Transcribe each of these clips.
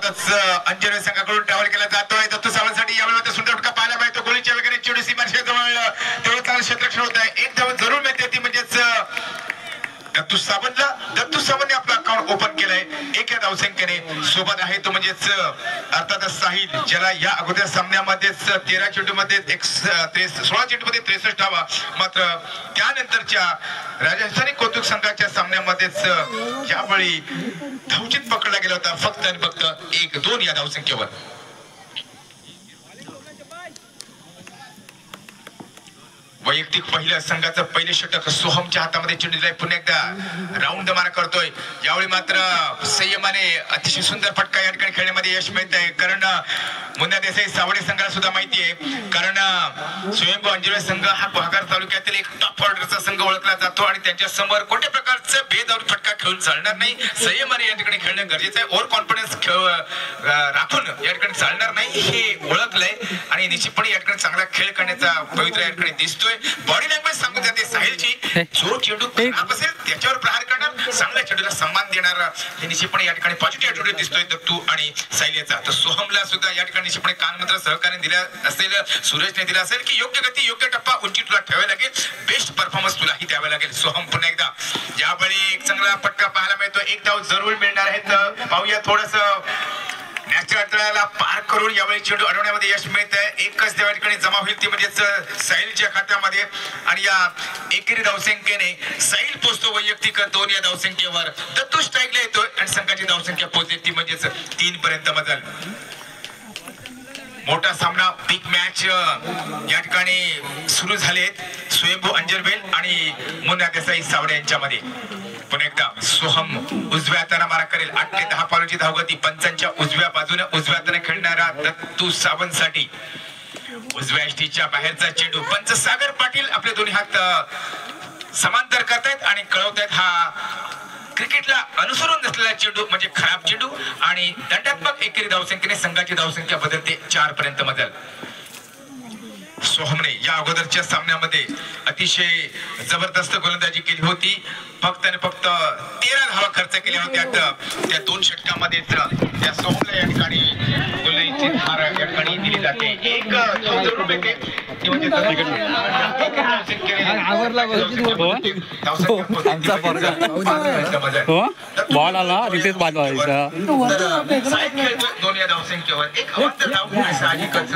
अर्थातच अंजन संघाकडून ट्रॅव्हल केला जातोय दत्तू सावंतसाठी यावेळी सुंदर फटका पाहायला मिळतो गोलीच्या वगैरे चेंडू सीमारेषेजवळ तेवढं चांगलं क्षेत्ररक्षण होत आहे एक धाव जरूर मिळते ती म्हणजेच दत्तू सावंतने आपला अकाउंट ओपन केलंय एका धावसंख्येने सोबत आहे तो म्हणजेच अर्थातच साहिल ज्याला या अगोदर सामन्यामध्येच 13 चेंडूमध्ये 16 चेंडूमध्ये 63 धावा मात्र त्यानंतरच्या राजस्थानी कौतुक संघाच्या सामन्यामध्येच यावेळी धावचित पकडला गेला होता फक्त आणि फक्त 1-2 या धावसंख्येवर वैयक्तिक पहिल्या संघाचं पहिले षटक सोहमच्या हातामध्ये चेंडू दिलाय पुन्हा एकदा राऊंड मारा करतोय यावेळी मात्र संयमाने अतिशय सुंदर फटका या ठिकाणी खेळण्यामध्ये यश मिळत आहे कारण मुन्ना देसाई सावडे संघाला सुद्धा माहिती आहे कारण स्वयंभू अंजली संघ हा गुहागर तालुक्यातील एक टॉप ऑर्डरचा संघ ओळखला जातो आणि त्यांच्या समोर कोणत्या प्रकारचं भेदावर फटका खेळून चालणार नाही संयमाने या ठिकाणी खेळणं गरजेचं आहे ओव्हर कॉन्फिडन्स राखून या ठिकाणी चालणार नाही हे ओळखलंय आणि निश्चितपणे या ठिकाणी चांगला खेळ करण्याचा पवित्र या ठिकाणी दिसतोय बॉडी लँग्वेज सांगून जाते साहिलची जो चेंडू खराब असेल त्याच्यावर प्रहार करणार चांगल्या चेंडूला सन्मान देणार हे निश्चितपणे या ठिकाणी पॉझिटिव्ह ॲटिट्यूड दिसतोय दत्तू आणि साहिल याचा तर सोहमला सुद्धा या ठिकाणी निश्चितपणे कानमंत्र सहकार्य दिला असेल सूरजने दिला असेल की योग्य गती योग्य टप्पा उंची तुला ठेवावी लागेल बेस्ट परफॉर्मन्स तुलाही द्यावा लागेल सोहम पुन्हा एकदा यावेळी एक चांगला पटका पाहायला मिळतो एक धाव जरूर मिळणार आहे तर पाहूया थोडस मॅचच्या तळाला पार करून यावेळी चेंडू अडवण्यामध्ये यश मिळत आहे एकच त्या ठिकाणी जमा होईल ती म्हणजेच साहिलच्या खात्यामध्ये आणि या एकेरी धावसंख्येने साहिल पोहोचतो वैयक्तिक 2 या धावसंख्येवर दत्तू स्ट्राईकला येतोय आणि संघाची धावसंख्या पोहोचली ती म्हणजेच 3 पर्यंत बदल मोठा सामना बिग मॅच या ठिकाणी सुरू झालेत स्वयंभू अंजरबेल आणि मुन्ना देसाई सावडे यांच्यामध्ये पुन्हा एकदा सोहम उजव्या हाताने मारा करेल 8 ते 10 पावलांची धावगती पंचांच्या उजव्या बाजूने उजव्या हाताने खेळणारा दत्तू सावंतसाठी उजव्या एष्टीच्या बाहेरचा चेंडू पंच सागर पाटील आपले दोन्ही हात समांतर करतायत आणि कळवतायत हा क्रिकेटला अनुसरून नसलेला चेंडू म्हणजे खराब चेंडू आणि दंडात्मक एकेरी धावसंख्येने संघाची धावसंख्या बदलते 4 पर्यंत बदल सोहमने या अगोदरच्या सामन्यामध्ये अतिशय जबरदस्त गोलंदाजी केली होती फक्त आणि फक्त 13 धावा खर्च केल्या होत्या त्या 2 षटकामध्ये त्या सोहमला या ठिकाणी गोलंदाजीची धार या ठिकाणी दिली जाते एक धाव जरूर मिळते ती म्हणजे बॉल आला तिथेच बाद व्हायचा 2 या धावसंख्येवर एक अवांतर धाव साहजिकच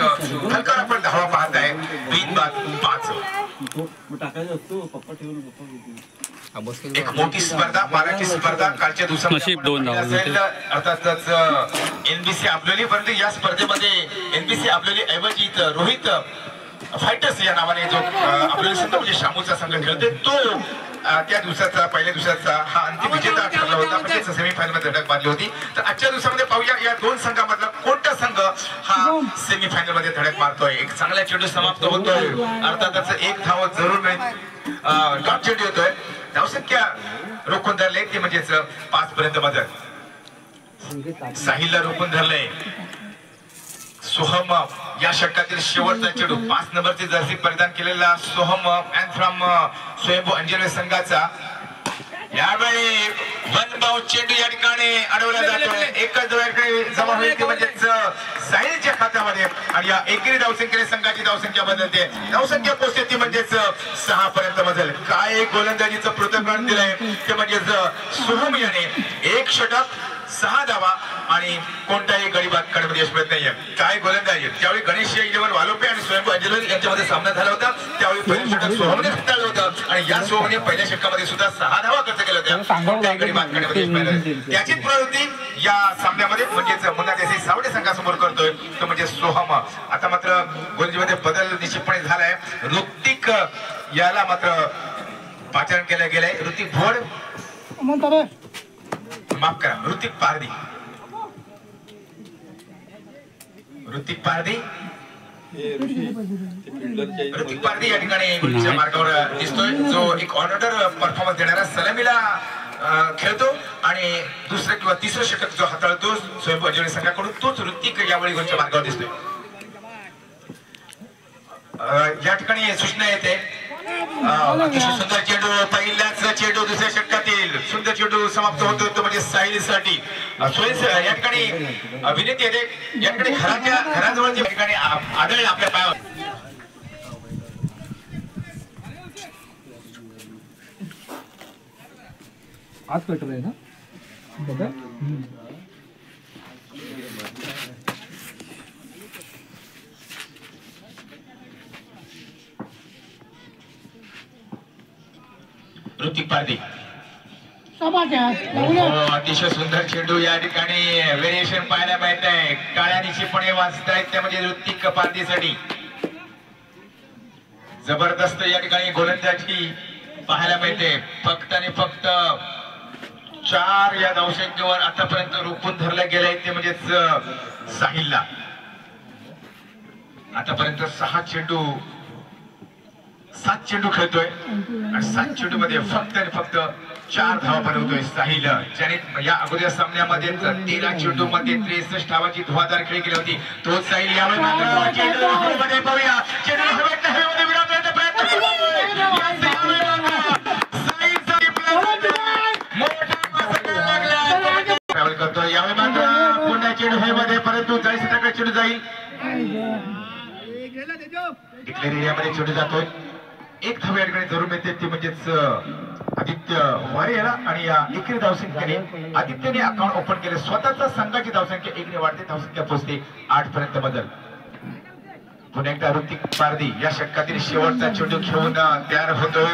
हलका आपण धावा पाहत आहे 3 बाद 5 एक मोठी स्पर्धा मराठी स्पर्धा कालच्या दिवसामध्ये अर्थातच एनबीसी आपलेली परंतु या स्पर्धेमध्ये एनबीसी आपलेली ऐवजी रोहित फायटर्स या नावाने जो आपल्याला संघ म्हणजे शामूचा संघ खेळतोय तो त्या दिवसाचा पहिल्या दिवसाचा हा अंतिम विजेता ठरला होता म्हणजे सेमीफायनल मध्ये धडक बांधली होती तर आजच्या दिवसामध्ये पाहूया या 2 संघामधला कोणता संघ हा सेमीफायनल मध्ये धडक मारतोय एक चांगला चेंडू समाप्त होतोय अर्थातच एक धाव जरूर मिळेल डॉट चेंडू होतोय धावसंख्या रोखून धरले ते म्हणजेच 5 पर्यंत बदल साहिलला रोखून धरलंय सोहम या षटकातील शेवटचा चेंडू 5 नंबरची जर्सी परिधान केलेला सोहम अँड फ्रॉम स्वयंभू अंजली संघाचा यावेळी वनबाऊ चेंडू या ठिकाणी अडवला जातोय एकच धावेकडे जमा होईल म्हणजेच साहिलच्या खात्यामध्ये आणि या एकेरी धावसंख्येने संघाची धावसंख्या बदलते धावसंख्या पोहोचते ती म्हणजेच 6 पर्यंत बदल काय गोलंदाजीचं पृथक्करण दिलंय ते म्हणजेच सोहम याने एक षटक 6 धावा आणि कोणताही गडी बाद करण्यामध्ये यश मिळत नाहीये काय गोलंदाजी ज्यावेळी गणेश 11 वालोपे आणि स्वयंभू अंजली यांच्यामध्ये सामना झाला होता त्यावेळी पहिलं षटक सोहमने हाताळलं होतं आणि या सोहमने पहिल्या षटकामध्ये सुद्धा 6 धावा खर्च केल्या होत्या कोणत्याही गडी बाद करण्यामध्ये यश मिळालं त्याचीच प्रवृत्ती या सामन्यामध्ये म्हणजेच मुन्ना देसाई सावडे संघासमोर करतोय तो म्हणजे सोहम आता मात्र गोलंदाजीमध्ये बदल निश्चितपणे झालाय ऋतिक याला मात्र पाचारण केलं गेलंय ऋतिक भोड माफ करा ऋतिक पारदी या ठिकाणी गुलीच्या मार्गावर दिसतोय जो एक ऑलराउंडर परफॉर्मन्स देणारा सलामीला खेळतो आणि दुसरं किंवा तिसरं षटक जो हाताळतो स्वयंभू अंजली संघाकडून तोच ऋतिक यावेळी गुलीच्या मार्गावर दिसतोय या ठिकाणी सूचना येते अतिशय सुंदर चेंडू पहिल्याच चेंडू दुसऱ्या षटकातील सुंदर चेंडू समाप्त होतो तो म्हणजे साहिलसाठी या ठिकाणी विनंती आहे या ठिकाणी घराजवळ या ठिकाणी आदळ आपल्या पायावर आज कटर आहे ना बघा ऋतिक पारदी अतिशय सुंदर चेंडू या ठिकाणी व्हेरिएशन पाहायला मिळत आहे काळ्या निश्चितपणे वाचतायत त्या म्हणजे ऋतिक पारदीसाठी जबरदस्त या ठिकाणी गोलंदाजी पाहायला मिळते फक्त आणि फक्त 4 या धावसंख्येवर आतापर्यंत रोखून धरलं गेलंय ते म्हणजेच साहिलला आतापर्यंत 7 चेंडू खेळतोय आणि 7 चेंडू मध्ये फक्त आणि फक्त 4 धावा बनवतोय साहिल ज्याने या अगोदर सामन्यामध्ये 13 चेंडू मध्ये 63 धावाची धुवाधार खेळी केली होती तो साहिल यावेळी मात्र चेंडू हवेमध्ये पाहूया चेंडू हवेमध्ये विरामण्याचा प्रयत्न करतोय यावेळी मात्र पुन्हा चेंडू हवेमध्ये परंतु 40 टक्के चेंडू जाईल डिक्लेअर एरियामध्ये चेंडू जातोय एक धाव या ठिकाणी जरूर मिळते ती म्हणजेच आदित्य वारेला आणि या एकेरी धावसंख्येने आदित्यने अकाउंट ओपन केले स्वतःचा संघाची धावसंख्या 1 ने वाढते धावसंख्या पोहोचते 8 पर्यंत बदल पुन्हा एकदा ऋतिक पारदी या षटकातील शेवटचा चेंडू घेऊन तयार होतोय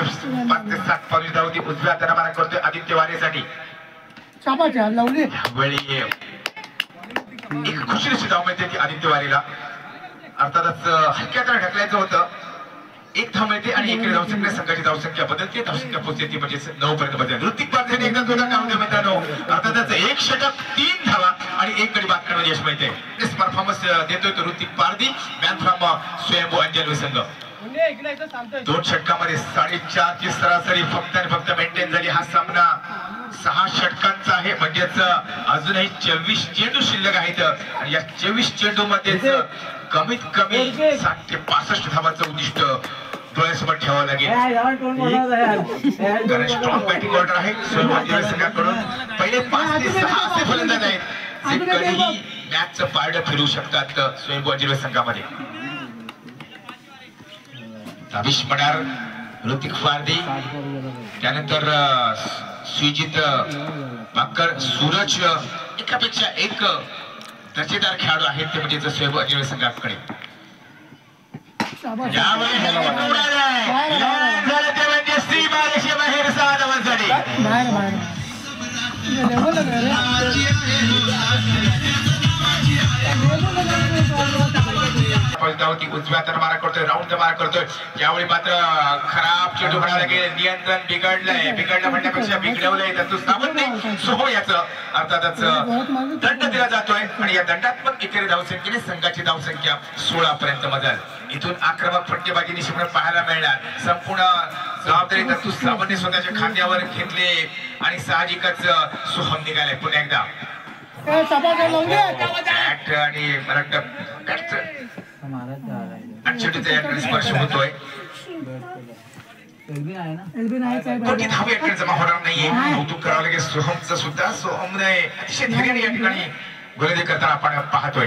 5 ते 7 पावली धावती उजव्या हाताने मारा करतोय आदित्य वारेसाठी यावेळी एक खुशीची धाव मिळते ती आदित्य वारेला अर्थातच हलक्या तर ढकलायचं होतं एक धाव मिळते आणि एकेरी धावसंख्या संघाची धावसंख्या बदलते धावसंख्या पोहोचते ती म्हणजे 9 पर्यंत बदल ऋतिक पारदीने एकदा दोन काम दिले मित्रांनो अर्थातच एक षटक 3 धावा आणि एक गडी बाद करण्यात यश मिळते बेस्ट परफॉर्मन्स देतोय तो ऋतिक पारदी मॅन फ्रॉम स्वयंभू अंजली संघ 2 षटकामध्ये 4.5 ची सरासरी फक्त आणि फक्त मेंटेन झाली हा सामना 6 षटकांचा आहे म्हणजेच अजूनही 24 चेंडू शिल्लक आहेत आणि या 24 चेंडू मध्येच कमीत कमी 60 ते 65 धावांचं उद्दिष्ट डोळ्यासमोर ठेवावं लागेल कारण स्ट्रॉंग बॅटिंग ऑर्डर आहे स्वयंभू संघाकडून पहिले 5 ते 6 असे फलंदाज आहेत जे कधीही मॅचचं पारडं फिरवू शकतात स्वयंभू अंजली संघामध्ये अभिष मडार ऋतिक पारदी त्यानंतर सुजित बाकर सूरज एकापेक्षा एक दर्जेदार खेळाडू आहेत ते म्हणजे स्वयंभू अंजली संघाकडे उजव्या हाताने मारा करतोय राऊंड मारा करतोय यावेळी मात्र खराब चेंडू म्हणायला गेले नियंत्रण बिघडलं म्हणण्यापेक्षा बिघडवलंय तर तू सावध नाही सोहो याचं अर्थातच दंड दिला जातोय आणि या दंडात्मक एकेरी धावसंख्येने संघाची धावसंख्या 16 पर्यंत बदल इथून आक्रमक फटकेबाजी निश्चितपणे पाहायला मिळणार संपूर्ण जबाबदारी तर तू सावधने स्वतःच्या खांद्यावर घेतले आणि साहजिकच सोहम निघाले पुन्हा एकदा आणि मला स्पर्श होतोय जमा होणार नाहीये कौतुक करावं लागेल सोहमचं सुद्धा सोहमने अतिशय धैर्याने या ठिकाणी गोलंदाजी करताना आपण पाहतोय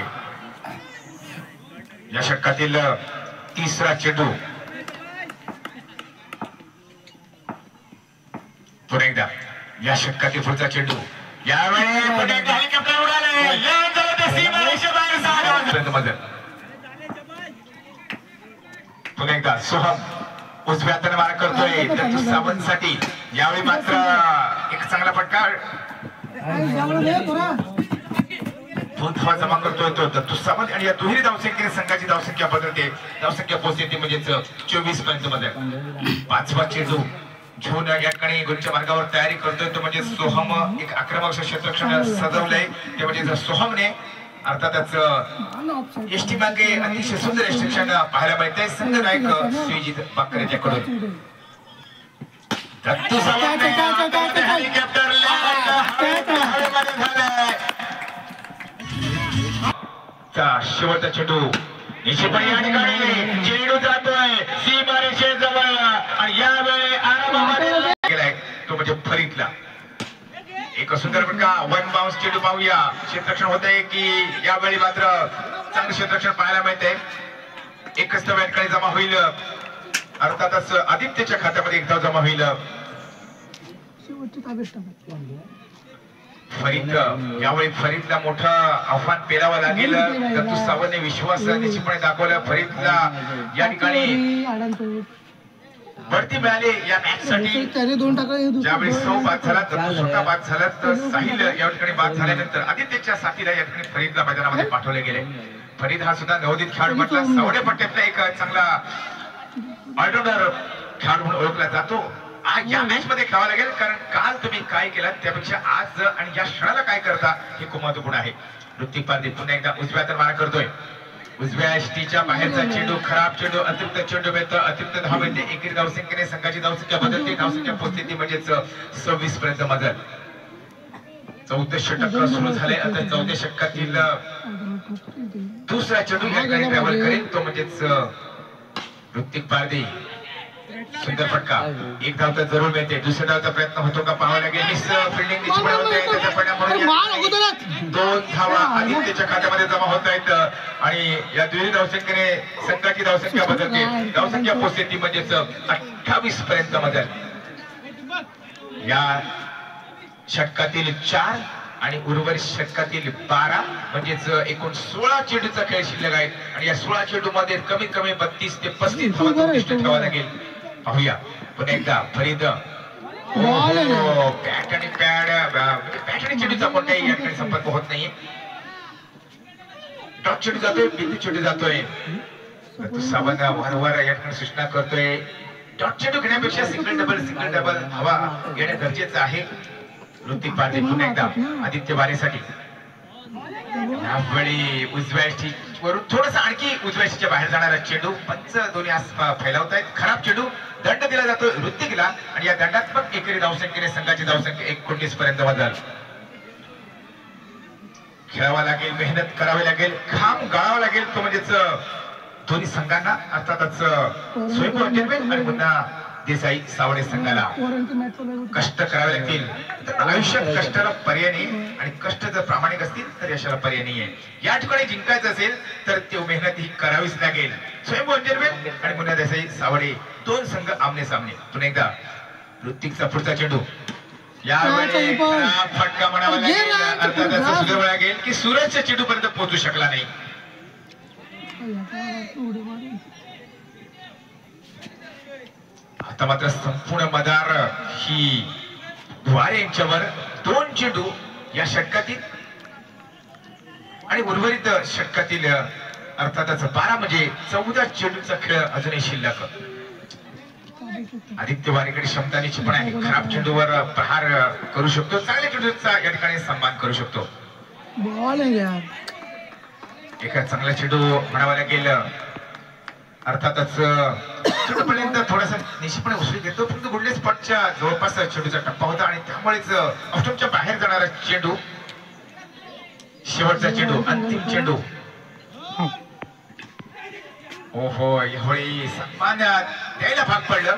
या षटकातील 3रा चेंडू पुन्हा एकदा या षटकातील पुढचा चेंडू यावेळी पुन्हा एकदा हेलिकॉप्टर उडाले पुन्हा एकदा सोहम उजव्या हाताने मारा करतोय दत्तू सावंतसाठी यावेळी मात्र एक चांगला फटका जमा करतोय तो दत्तू सावंत आणि या दुहेरी धावसंख्येने संघाची धावसंख्या बदलते धावसंख्या पोहोचते म्हणजेच 24 पर्यंत मध्ये 5वा चेंडू घेऊन या ठिकाणी गोलच्या मार्गावर तयारी करतोय तो म्हणजे सोहम एक आक्रमक क्षेत्ररक्षण सजवलंय ते म्हणजे सोहमने अर्थातच एसटी मागे अतिशय सुंदर यष्टीक्षण पाहायला मिळते संघ नायक सुजित बाकर यांच्याकडून दत्तू सावंत शेवटचा चेंडू निश्चितपणे या ठिकाणी चेंडू जातोय सीमारेषेजवळ फरीदला. एक सुंदर फटका, वन बाउन्स चेंडू पाहूया. क्षेत्ररक्षण होत आहे की यावेळी मात्र चांगलं क्षेत्ररक्षण पाहायला मिळते. एकच धाव या ठिकाणी जमा होईल. अर्थातच आदित्यच्या खात्यामध्ये एक धाव जमा होईल. फरीद यावेळी फरीदला मोठं आव्हान पेलावं लागेल. दत्तू सावंतने विश्वास निश्चितपणे दाखवला. फरीदला या ठिकाणी बढती मिळाली या मॅच साठी. ज्यावेळी सौ बाद झाला, दत्तू स्वतः बाद झाला, तर साहिल या ठिकाणी बाद झाल्यानंतर आदित्यच्या साथीला या ठिकाणी फरीदला मैदानामध्ये पाठवले गेले. फरीद हा सुद्धा नवोदित खेळाडू म्हटला, सावडे पट्ट्यातला एक चांगला ऑलराऊंडर खेळाडू म्हणून ओळखला जातो. आज या मॅच मध्ये खेळावं लागेल, कारण काल तुम्ही काय केलं त्यापेक्षा आज आणि या क्षणाला काय करता हे खूप महत्वपूर्ण आहे. ऋतिक पारदी पुन्हा एकदा उजव्या हाताने मारा करतोय. उजव्या एसटीच्या बाहेरचा चेंडू, खराब चेंडू, अतिरिक्त चेंडू मिळतं. अतिरिक्त धाव मिळते. एकेरी धावसंख्येने संघाची धावसंख्या बदलते. धावसंख्या पोहोचते म्हणजेच 26 पर्यंत मजल. 14 षटक सुरू झाले. आता 14 षटकातील दुसरा चेंडू या ठिकाणी ट्रॅव्हल करेल तो म्हणजेच ऋतिक पारदी. सुंदर फटका, एक धाव तर जरूर मिळते. दुसऱ्या धावचा प्रयत्न होतो का पाहावं लागेल. मिस फिल्डिंग निष्फळ होते. त्याच्या परिणाम 2 धावा आदित्यच्या खात्यामध्ये जमा होत आहेत आणि या दुहेरी धावसंख्येने संघाची धावसंख्या बदलते. धावसंख्या पोहोचते ती म्हणजेच 28 पर्यंत बदल. या षटकातील 4 आणि उर्वरित षटकातील 12 म्हणजेच एकूण 16 चेंडूचा खेळ शिल्लक आहे आणि या 16 चेंडू मध्ये कमीत कमी 32 ते 35 धावा ठेवावा लागेल. पाहूया पुन्हा एकदा फरीद. बॅट आणि चेंडूचा कोणत्याही या ठिकाणी संपर्क होत नाहीये. डॉट चेंडू जातोय, बिंदू चेंडू जातोय. सावंत वारंवार या ठिकाणी सूचना करतोय. डॉट चेंडू घेण्यापेक्षा सिंगल डबल हवा येणं गरजेचं आहे. ऋतिक पारदी पुन्हा एकदा आदित्य वारेसाठी. यावेळी उजव्या वरून थोडस आणखी उजव्या च्या बाहेर जाणारा चेंडू. पंच दोन्ही फैलावतायत. खराब चेंडू, दंड दिला जातो ऋतिकला आणि या दंडात्मक एकेरी धावसंख्येने संघाची धावसंख्या 29 पर्यंत बदल. खेळावा लागेल, मेहनत करावी लागेल, घाम गाळावा लागेल तो म्हणजेच दोन्ही संघांना. अर्थातच स्वयंभू आणि पुन्हा देसाई सावडे संघाला कष्ट करावे लागतील. तर आयुष्यात कष्टाला पर्याय नाही आणि कष्ट जर प्रामाणिक असतील तर यशाला पर्याय नाहीये. या ठिकाणी जिंकायचं असेल तर ती मेहनत ही करावीच लागेल. स्वयंभू आणि पुन्हा देसाई सावडे दोन संघ आमने सामने. पुन्हा एकदा ऋतिकचा पुढचा चेंडू. यावेळी फटका म्हणावा लागेल. अर्थातच सुदैव लागेल की सूरजच्या चेंडू पर्यंत पोहोचू शकला नाही. आता मात्र संपूर्ण मदार ही वारे यांच्यावर. 2 चेंडू या षटकातील आणि उर्वरित षटकातील अर्थातच 12 म्हणजे 14 चेंडूचा खेळ अजूनही शिल्लक. आदित्य वारेकडे क्षमता निश्चितपणे आहे. खराब चेंडूवर प्रहार करू शकतो, चांगल्या चेंडूचा या ठिकाणी सन्मान करू शकतो. एका चांगला चेंडू म्हणावा लागेल. अर्थातच चेंडूपर्यंत थोडासा निश्चितपणे उसळी घेतो, फक्त गुडले स्पॉटच्या जवळपास चेंडूचा टप्पा होता आणि त्यामुळेच ऑफस्टंपच्या बाहेर जाणारा चेंडू. शेवटचा चेंडू, अंतिम चेंडू. ओहो, यावेळी सन्मान द्यायला भाग पडलं.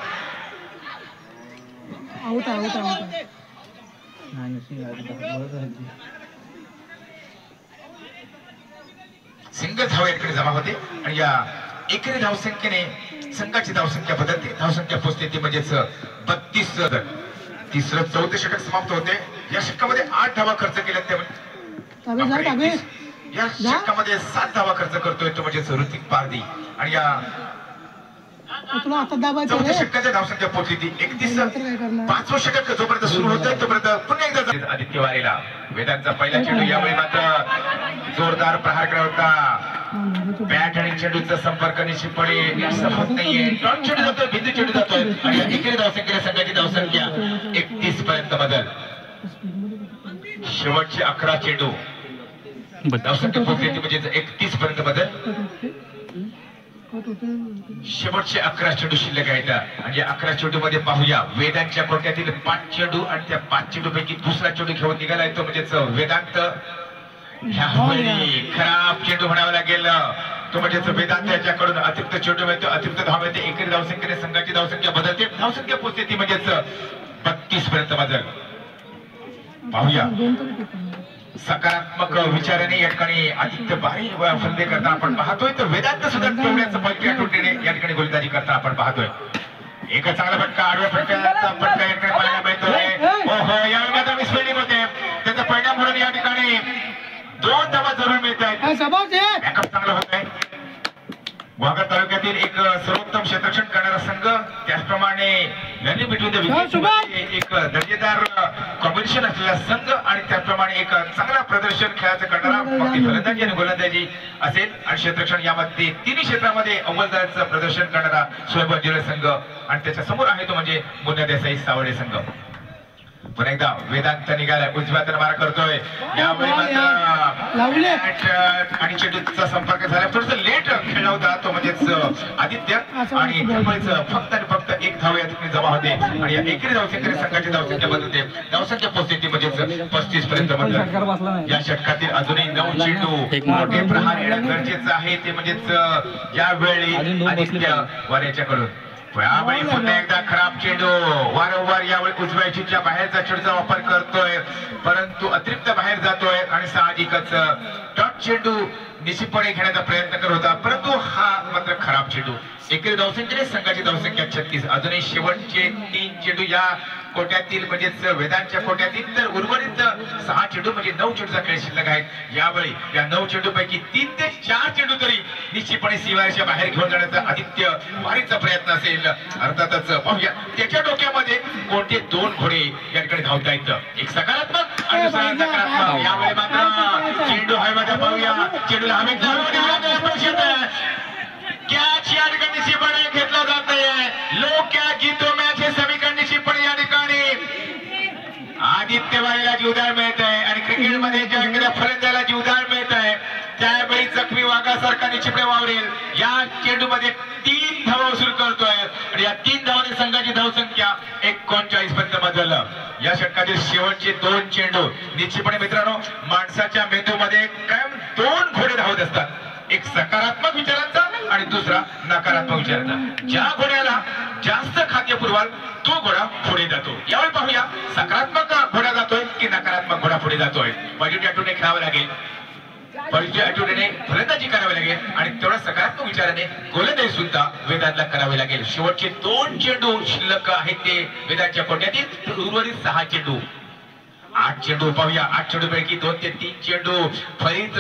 सिंगल धाव याकडे जमा होते आणि या एकेरी धावसंख्येने संघाची धावसंख्या बदलते. धावसंख्या पोहोचते ती म्हणजेच 32. तिसरं 14 षटक समाप्त होते. या षटकामध्ये 8 धावा खर्च केल्या. त्यामुळे या षटकामध्ये 7 धावा खर्च करतोय तो म्हणजेच ऋतिक पारदी आणि या 14 षटकाच्या धावसंख्या पोहोचली ती 31. 5वं षटक जोपर्यंत सुरू होतोय तोपर्यंत पुन्हा एकदा आदित्य वारेला. वेदांचा पहिला चेंडू. यावेळी मात्र जोरदार प्रहार केला होता. बॅट आणि चेंडूचा संपर्क निश्चितपणे होत नाहीये. डॉट चेंडू जातोय, बिंदू चेंडू जातोय आणि एकेरी धावसंख्येने संघाची धावसंख्या 31 पर्यंत बदल. शेवटचे 11 चेंडू धावसंख्या पोहोचली ती म्हणजे 31 पर्यंत बदल. शेवटचे 11 चेंडू शिल्लक आहेत आणि 11 चेंडू मध्ये पाहूया वेदांच्या कोट्यातील 5 चेंडू आणि त्या 5 चेंडू पैकी दुसरा चेंडू घेऊन निघालाय तो म्हणजेच वेदांत. ह्यावेळी खराब चेंडू म्हणावा लागेल तो म्हणजेच वेदांत याच्याकडून अतिरिक्त चेंडू मिळतो. अतिरिक्त धाव मिळते. एकेरी धावसंख्येने संघाची धावसंख्या बदलते. धावसंख्या पोहोचते ती म्हणजेच 32 पर्यंत मजल. पाहूया सकारात्मक विचाराने या ठिकाणी आदित्य भारी फलंदाजी करताना आपण पाहतोय, तर वेदांत सुद्धा तेवढ्याच बलक्या टोटीने या ठिकाणी गोलंदाजी करताना आपण पाहतोय. एक चांगला फटका, आडव्या फटक्याचा फटका या ठिकाणी पाहायला मिळतोय. ओहो, यावेळी मात्र मिसफिल्डिंग होते, त्याचा परिणाम म्हणून या ठिकाणी 2 धावा जरूर मिळत आहेत. बॅकअप चांगला होत आहे. वाघा तालुक्यातील एक सर्वोत्तम क्षेत्ररक्षण करणारा संघ, त्याचप्रमाणे रनिंग बिटवीन द विकेट एक दर्जेदार कॉम्बिनेशन असलेला संघ आणि त्याचप्रमाणे एक चांगला प्रदर्शन खेळाचं करणारा मग ती फलंदाजी आणि गोलंदाजी असेल आणि क्षेत्ररक्षण यामध्ये तिन्ही क्षेत्रामध्ये अव्वल दर्जाचं प्रदर्शन करणारा सोयबा जिल्हा संघ आणि त्याच्या समोर आहे तो म्हणजे मुन्ना देसाई सावडे संघ. पुन्हा एकदा वेदांत निघाला, उजव्या हाताने मारा करतोय. यावेळी मात्र आणि चेंडूचा संपर्क झाला, थोडस लेट खेळला होता तो म्हणजेच आदित्य आणि त्यामुळेच फक्त आणि फक्त 1 धाव या ठिकाणी जमा होते आणि या एकेरी धावसंख्येने संघाची धावसंख्या बदलते. धावसंख्या पोहोचते म्हणजेच 35 पर्यंत बदलते. या षटकातील अजूनही 9 चेंडू मोठे प्रहार येणं गरजेचं आहे, ते म्हणजेच यावेळी आदित्य वाऱ्याच्याकडून. यावेळी पुन्हा एकदा खराब चेंडू, वारंवार यावेळी उजव्या चेंडूच्या बाहेरचा चेंडूचा वापर करतोय परंतु अतिरिक्त बाहेर जातोय आणि साहजिकच डॉट चेंडू निश्चितपणे घेण्याचा प्रयत्न करत होता, परंतु हा मात्र खराब चेंडू. एकेरी धावसंख्येने संघाची धावसंख्या 36. अजूनही शेवटचे 3 चेंडू या कोट्यातील म्हणजेच वेदांच्या कोट्यातील, तर उर्वरित 6 चेंडू म्हणजे 9 चेंडूचा खेळ शिल्लक आहेत. यावेळी या 9 चेंडू पैकी 3 ते 4 चेंडू तरी निश्चितपणे सीमारेषेच्या बाहेर घेऊन जाण्याचा आदित्य वारीचा प्रयत्न असेल. अर्थातच पाहूया त्याच्या डोक्यामध्ये कोणते 2 घोडे या ठिकाणी धावता येतं, एक सकारात्मक आणि दुसरा नकारात्मक. यावेळी मात्र चेंडू हवेमध्ये पाहूया, चेंडूला हवेत कॅच या ठिकाणी निश्चितपणे घेतला जात आहे. लो कॅच जीतो मॅच हे समीकरण निश्चितपणे या ठिकाणी आदित्य वारीला जीवदान मिळत आहे आणि क्रिकेटमध्ये ज्या एखाद्या फलंदाजाला जीवदान मिळत आहे त्यावेळी जखमी वाघासारखा निश्चितपणे वावरेल. या चेंडूमध्ये 3 धावा वसूल करतोय आणि या 3 धावाने संघाची धावसंख्या 39 पर्यंत बदललं. या षटकातील शेवटचे 2 चेंडू निश्चितपणे मित्रांनो माणसाच्या मेंदूमध्ये कायम 2 घोडे धावत असतात, एक सकारात्मक विचारांचा आणि दुसरा नकारात्मक विचारांचा. ज्या घोड्याला जास्त खाद्य पुरवाल तो घोडा पुढे जातो. यावेळी पाहूया सकारात्मक घोडा जातोय की नकारात्मक घोडा पुढे जातोय. पॉझिटिव्ह ॲटिट्यूडने खेळावं लागेल, पॉझिटिव्ह ॲटिट्यूडने फलंदाजी करावी लागेल आणि तेवढ्या सकारात्मक विचाराने गोलंदाजी सुद्धा वेदांतला करावी लागेल. शेवटचे 2 चेंडू शिल्लक आहेत ते वेदांच्या कोट्यातील, तर उर्वरित 6 चेंडू. 8 चेंडू पाहूया, 8 चेंडू पैकी 2 ते 3 चेंडू फरीद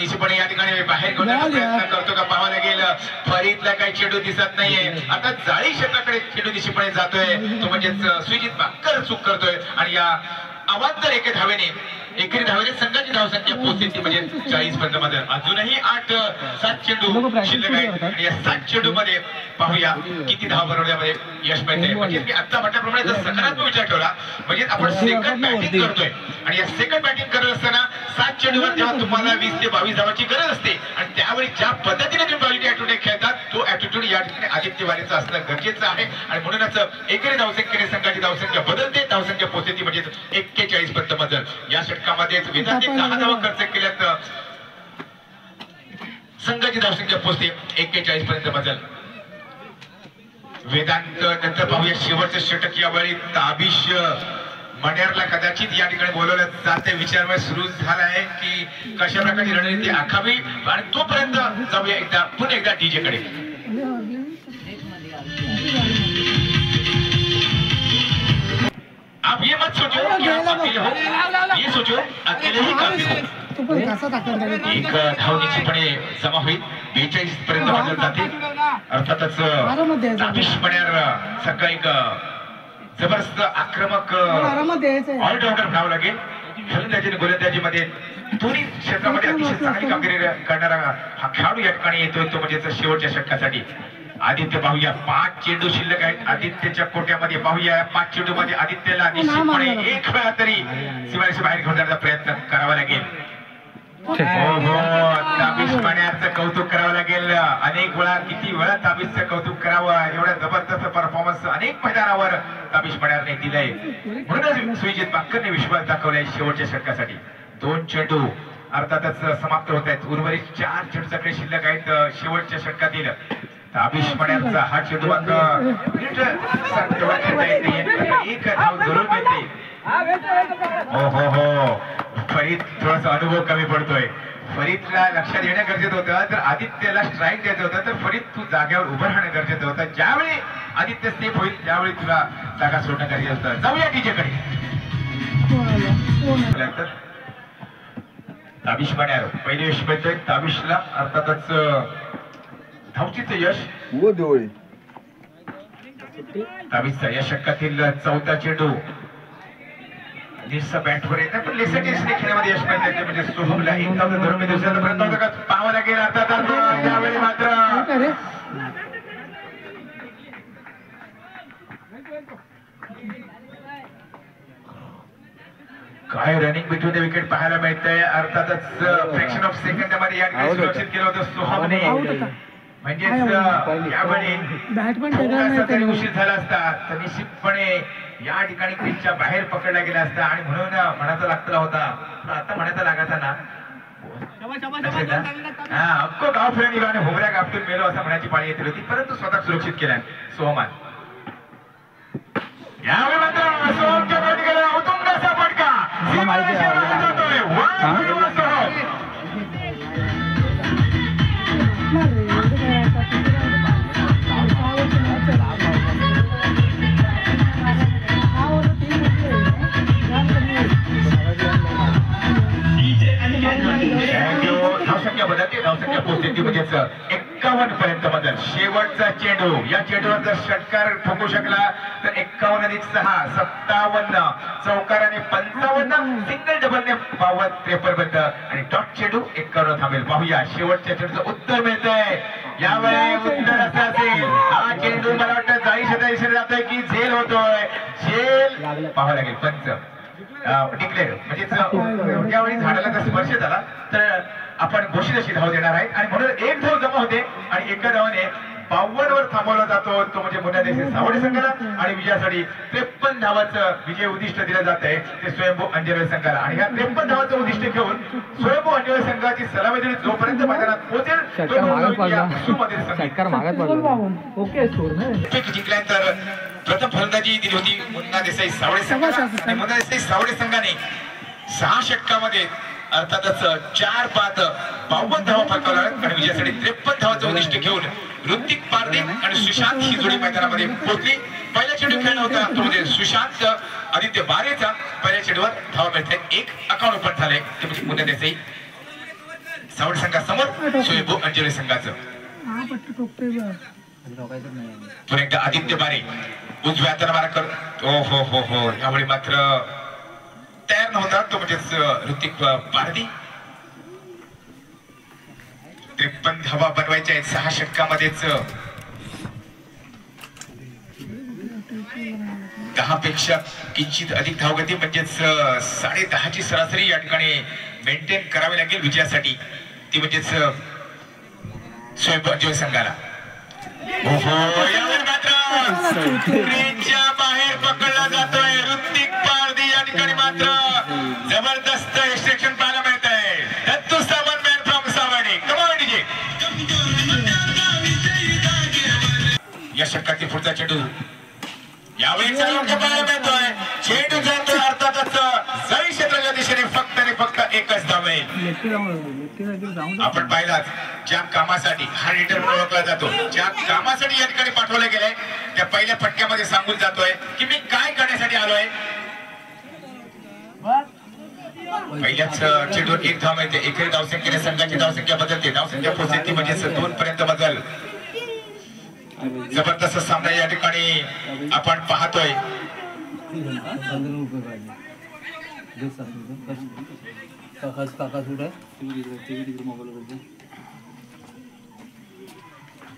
निश्चितपणे या ठिकाणी बाहेर घेण्याचा प्रयत्न करतो का पाहावं लागेल. फरीदला काही चेंडू दिसत नाहीये. आता जाळी क्षेत्राकडे चेंडू निश्चितपणे जातोय, तो म्हणजेच सुजित बाकर चूक करतोय आणि या अवांतर एके धावेने एकेरी धावेने संघाची धावसंख्या पोहोचते म्हणजे 40 पर्यंत मध्ये. अजूनही 7 चेंडू शिल्लक आहेत आणि या 7 चेंडू मध्ये पाहूया किती धावा बनवण्यामध्ये यश मिळते. म्हणजे मी आता म्हटल्याप्रमाणे जर सकारात्मक विचार ठेवला म्हणजे आपण सेकंड बॅटिंग करतोय आणि या सेकंड बॅटिंग करत असताना 7 चेंडूवर जेव्हा तुम्हाला 20 ते 22 धावाची गरज असते आणि त्यावेळी ज्या पद्धतीने तुम्ही पॉझिटिव्ह ॲटिट्यूड खेळतात तो ॲटिट्यूड या ठिकाणी आदित्य वारीचा असणं गरजेचं आहे आणि म्हणूनच एकेरी धावसंख्येने संघाची धावसंख्या बदलते, धावसंख्या पोहोचते म्हणजे 41 पर्यंत बदल. या षटकामध्ये वेदांत 10 धावा खर्च केल्यात, संघाची धावसंख्या पोहोचते 41 पर्यंत बदल. वेदांत नंतर पाहूया शेवटचं षटक. यावेळी ताबिश मण्यारला कदाचित या ठिकाणी बोलवलं जाते. विचारमय सुरू झाला आहे की कशा प्रकारची रणनीती आखावी आणि तोपर्यंत जाऊया एकदा पुन्हा एकदा डीजे कडे. आप ये मत सोचो कि आप अकेले हो, ये सोचो अकेले ही काफी हो. एक धाव निश्चितपणे जमा होईल, 42 पर्यंत बदल जाते. अर्थातच ताबिश मण्यार सकाळी एक जबरदस्त आक्रमक ऑलराऊंडर म्हणावं लागेल. फलंदाजी आणि गोलंदाजीमध्ये दोन्ही क्षेत्रामध्ये अतिशय चांगली कामगिरी करणारा हा खेळाडू या ठिकाणी येतोय तो म्हणजे शेवटच्या षटकासाठी. आदित्य पाहूया, 5 चेंडू शिल्लक आहेत आदित्यच्या कोट्यामध्ये. पाहूया 5 चेंडू मध्ये आदित्यला निश्चितपणे एक वेळा तरी सीमारेषे बाहेर घेऊन जाण्याचा प्रयत्न करावा लागेल. हो ताबिश मण्यारचं कौतुक करावं लागेल. अनेक वेळा किती वेळा ताबिशचं कौतुक करावं, एवढ्या जबरदस्त परफॉर्मन्स अनेक मैदानावर ताबिश मण्यारने दिलंय. म्हणूनच सुजित बाकरने विश्वास दाखवलाय शेवटच्या षटकासाठी. 2 चेंडू अर्थातच समाप्त होत आहेत. उर्वरित 4 चेंडूचा खेळ शिल्लक आहेत शेवटच्या षटकातील. ताबिशपणाचा हा चेंडू मात्र एक धाव जरूर मिळते. हो फरीद थोडासा अनुभव कमी पडतोय. फरीदला लक्षात येणं गरजेचं होतं. तर आदित्यला स्ट्राईक द्यायचं होतं तर फरीद तू जागेवर उभं राहणं गरजेचं होतं. ज्यावेळी आदित्य स्टेप होईल त्यावेळी तुला जागा सोडणं गरजेचं होतं. जाऊया डीजेकडे. ताबिश पाण्यार पहिले यश मिळतोय ताबिशला. अर्थातच धावचीचं यश. ताबिशचा या षटकातील चौथा चेंडू निस्सा बॅटवर येतात पण लेसटीसने खेळण्यामध्ये यश मिळतंय. म्हणजे सोहमला एक धाव धरून दिवसाचा प्रयत्न होता का पाहावं लागेल. अर्थातच त्यावेळी मात्र काय रनिंग बिटवीन द विकेट पाहायला मिळतंय. अर्थातच फ्रॅक्शन ऑफ सेकंड मध्ये या ठिकाणी सुरक्षित केलं होतं सोहमने. म्हणजेच यावेळी जरी उशीर झाला असता तर निश्चितपणे या ठिकाणी पिचच्या बाहेर पकडला गेला असता. आणि म्हणून म्हणायचा लागला होता आता म्हणायचा लागायचा ना अख्खं गाव फिरून निघालं आणि होमऱ्या गावतून मेलो असं म्हणायची पाळी येते होती. परंतु स्वतः सुरक्षित केलाय सोहमान. यावेळी मात्र सोहमच्या प्रतिकेला उत्तुंग असा फटका जातोय. धावसंख्या बदलते. धावसंख्या पोहोचते म्हणजेच 51 पर्यंत बदल. शेवटचा चेंडू. या चेंडूवर जर षटकार ठोकू शकला तर 51 अधिक 6 57 चौकाराने 55 सिंगल डबलने 52 53 आणि डॉट चेंडू 51 थांबेल. पाहूया शेवटच्या चेंडूचं उत्तर मिळतंय. यावेळी उत्तर असं असेल हा चेंडू मला वाटतं जाळीच्या दिशेने जातोय की झेल होतोय. झेल पाहावं लागेल. पंच डिक्लेअर म्हणजेच यावेळी झाडाला जर स्पर्श झाला तर आपण घोषित अशी धाव देणार आहे. आणि म्हणून एक धाव जमा होते आणि एका धावाने 52 वर थांबवला जातो. तो म्हणजे मुन्ना देसाई सावडे संघाला. आणि विजयासाठी 53 धावाचं विजय उद्दिष्ट दिलं जात आहे ते स्वयंभू अंजनवेल संघाला. आणि ह्या 53 धावाचं उद्दिष्ट घेऊन स्वयंभू अंजनवेल संघाची सलामी दिली जोपर्यंत मैदानात पोहोचेल जिंकल्यानंतर प्रथम फलंदाजी दिली होती मुन्ना देसाई सावडे संघाला. आणि मुन्ना देसाई सावडे संघाने 6 षटकामध्ये अर्थातच 4-5 52 धावा फटकावल्या आणि विजयासाठी 53 धावाचं उद्दिष्ट घेऊन ऋतिक पारदी आणि सुशांत ही जोडी मैदानामध्ये पोहोचली. पहिला चेंडू खेळला होता तो म्हणजे सुशांत आदित्य बारेचा. पहिल्या चेंडूवर धावा मिळते. 1 अकाउंट ओपन झालंय ते म्हणजे मुन्ना देसाई सावडे संघासमोर स्वयंभू अंजली संघाचं. पुन्हा एकदा आदित्य बारे उजव्या हाताने मारा करत. हो यावेळी मात्र तयार नव्हता तो म्हणजेच ऋतिक पारदी. 53 धावा बनवायच्या आहेत 6 षटकामध्येच. 10 पेक्षा किंचित अधिक धावगती म्हणजेच 10.5 ची सरासरी या ठिकाणी मेंटेन करावी लागेल विजयासाठी. ती म्हणजेच स्वयंभू संघाला. यावर मात्र रेंजच्या बाहेर पकडला जातोय ऋतिक पारदी. या ठिकाणी मात्र जबरदस्त एक्स्ट्रॅक्शन पाहायला मिळत आहे. Dattu Sawant man from Savedi. कमाल डीजे. या षटकातील पुढचा चेंडू यावेळी चालून पाहायला मिळतोय. चेंडू जातोय अर्थातच जळी क्षेत्राच्या दिशेने फक्त आणि फक्त एकच धाव आहे. आपण पाहिलात ज्या कामासाठी हा लीडर ओळखला जातो ज्या कामासाठी या ठिकाणी पाठवलं गेलंय त्या पहिल्या फटक्यामध्ये सांगून जातोय की मी काय करण्यासाठी आलोय. पहिल्याच चेंडूवर 1 धाव मिळते. एकेरी धावसंख्येने संघाची धावसंख्या बदलते. धावसंख्या पोहोचते म्हणजे 2 पर्यंत बदल. जबरदस्त सामना या ठिकाणी आपण पाहतोय.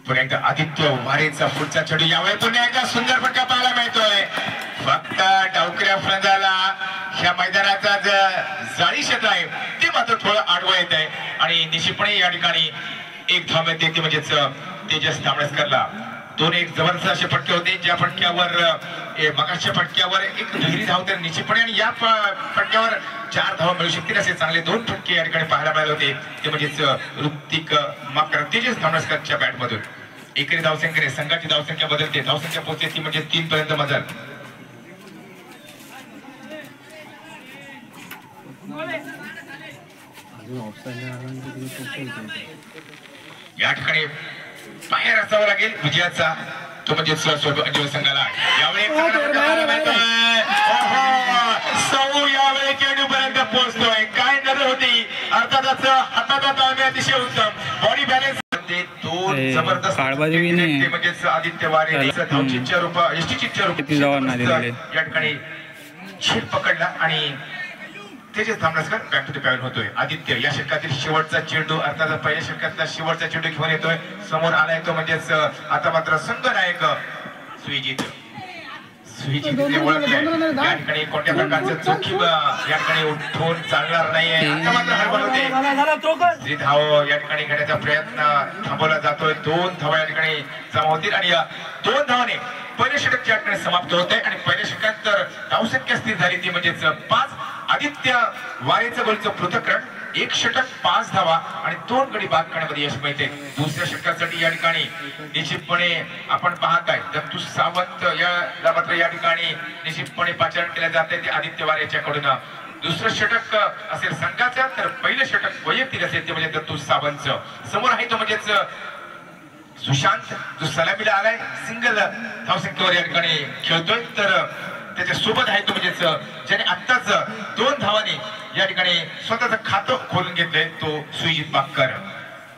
पुन्हा एकदा आदित्य वारेचा पुढचा चेंडू. यावेळी पुन्हा एकदा सुंदर फटका पाहायला मिळतोय. फक्त डावकऱ्या फलंदाजाला ह्या मैदानाचा जाळी क्षेत्र आहे ते मात्र थोडं आडवं येत आहे. आणि निश्चितपणे या ठिकाणी 1 धाव मिळते ती म्हणजेच तेजस तांबडसकरला. 2-1 जबरदस्त असे फटके होते. ज्या फटक्यावर मगाच्या फटक्यावर 1 दुहेरी धाव तर निश्चितपणे आणि या फटक्यावर 4 धावा मिळू शकतील असे चांगले 2 फटके या ठिकाणी पाहायला मिळाले होते. ते म्हणजेच ऋतिक माफ करा तेजस तांबडसकरच्या बॅटमधून. एकेरी धावसंख्येने संघाची धावसंख्या बदलते. धावसंख्या पोहोचते ती म्हणजे 3 पर्यंत मजल. या ठिकाणी बाहेर असावं लागेल विजयाचा तो म्हणजे संघाला. यावेळी यावेळी चेंडूपर्यंत पोहोचतोय. काय नजर होती अर्थातच हाताचा ताळमेळ अतिशय उत्तम. बॉडी बॅलन्स दोन जबरदस्त म्हणजेच आदित्य वारे धावचीच्या रूपात यष्टीच्या रूपात या ठिकाणी झेल पकडला आणि Tejas Dhamanaskar back to the pavilion होतोय. आदित्य या षटकातील शेवटचा चेंडू अर्थात पहिल्या षटकातला शेवटचा चेंडू घेऊन येतोय. समोर आलाय तो म्हणजेच आता मात्र संघनायक सुजित ओळखलंय. या ठिकाणी कोणत्या प्रकारचं जोखीम या ठिकाणी उठून चालणार नाहीये. आता मात्र हरवल होते. धाव या ठिकाणी घेण्याचा प्रयत्न थांबवला जातोय. 2 धावा या ठिकाणी जमा होतील आणि या 2 धावाने पहिले षटक या ठिकाणी समाप्त होते आणि पहिल्या षटकात तर धावसंख्या स्थिर झाली ती म्हणजेच 5. आदित्य वारेचं गोलचं पृथक्करण 1 षटक 5 धावा आणि 2 गडी बाद करण्यामध्ये यश मिळते. दुसऱ्या षटकासाठी या ठिकाणी निश्चितपणे आपण पाहताय दत्तू सावंत याला मात्र या ठिकाणी निश्चितपणे पाचारण केलं जाते ते आदित्य वारे याच्याकडून. दुसरं षटक असेल संघाचं तर पहिलं षटक वैयक्तिक असेल ते म्हणजे दत्तू सावंतचं. समोर आहे तो म्हणजेच सुशांत जो सलामीला आलाय सिंगल धावसंख्येवर या ठिकाणी खेळतोय. तर त्याच्या सोबत आहे तो म्हणजेच ज्याने आत्ताच 2 धावांनी या ठिकाणी स्वतःचं खातं खोलून घेतलंय तो सुजित बाक्कर.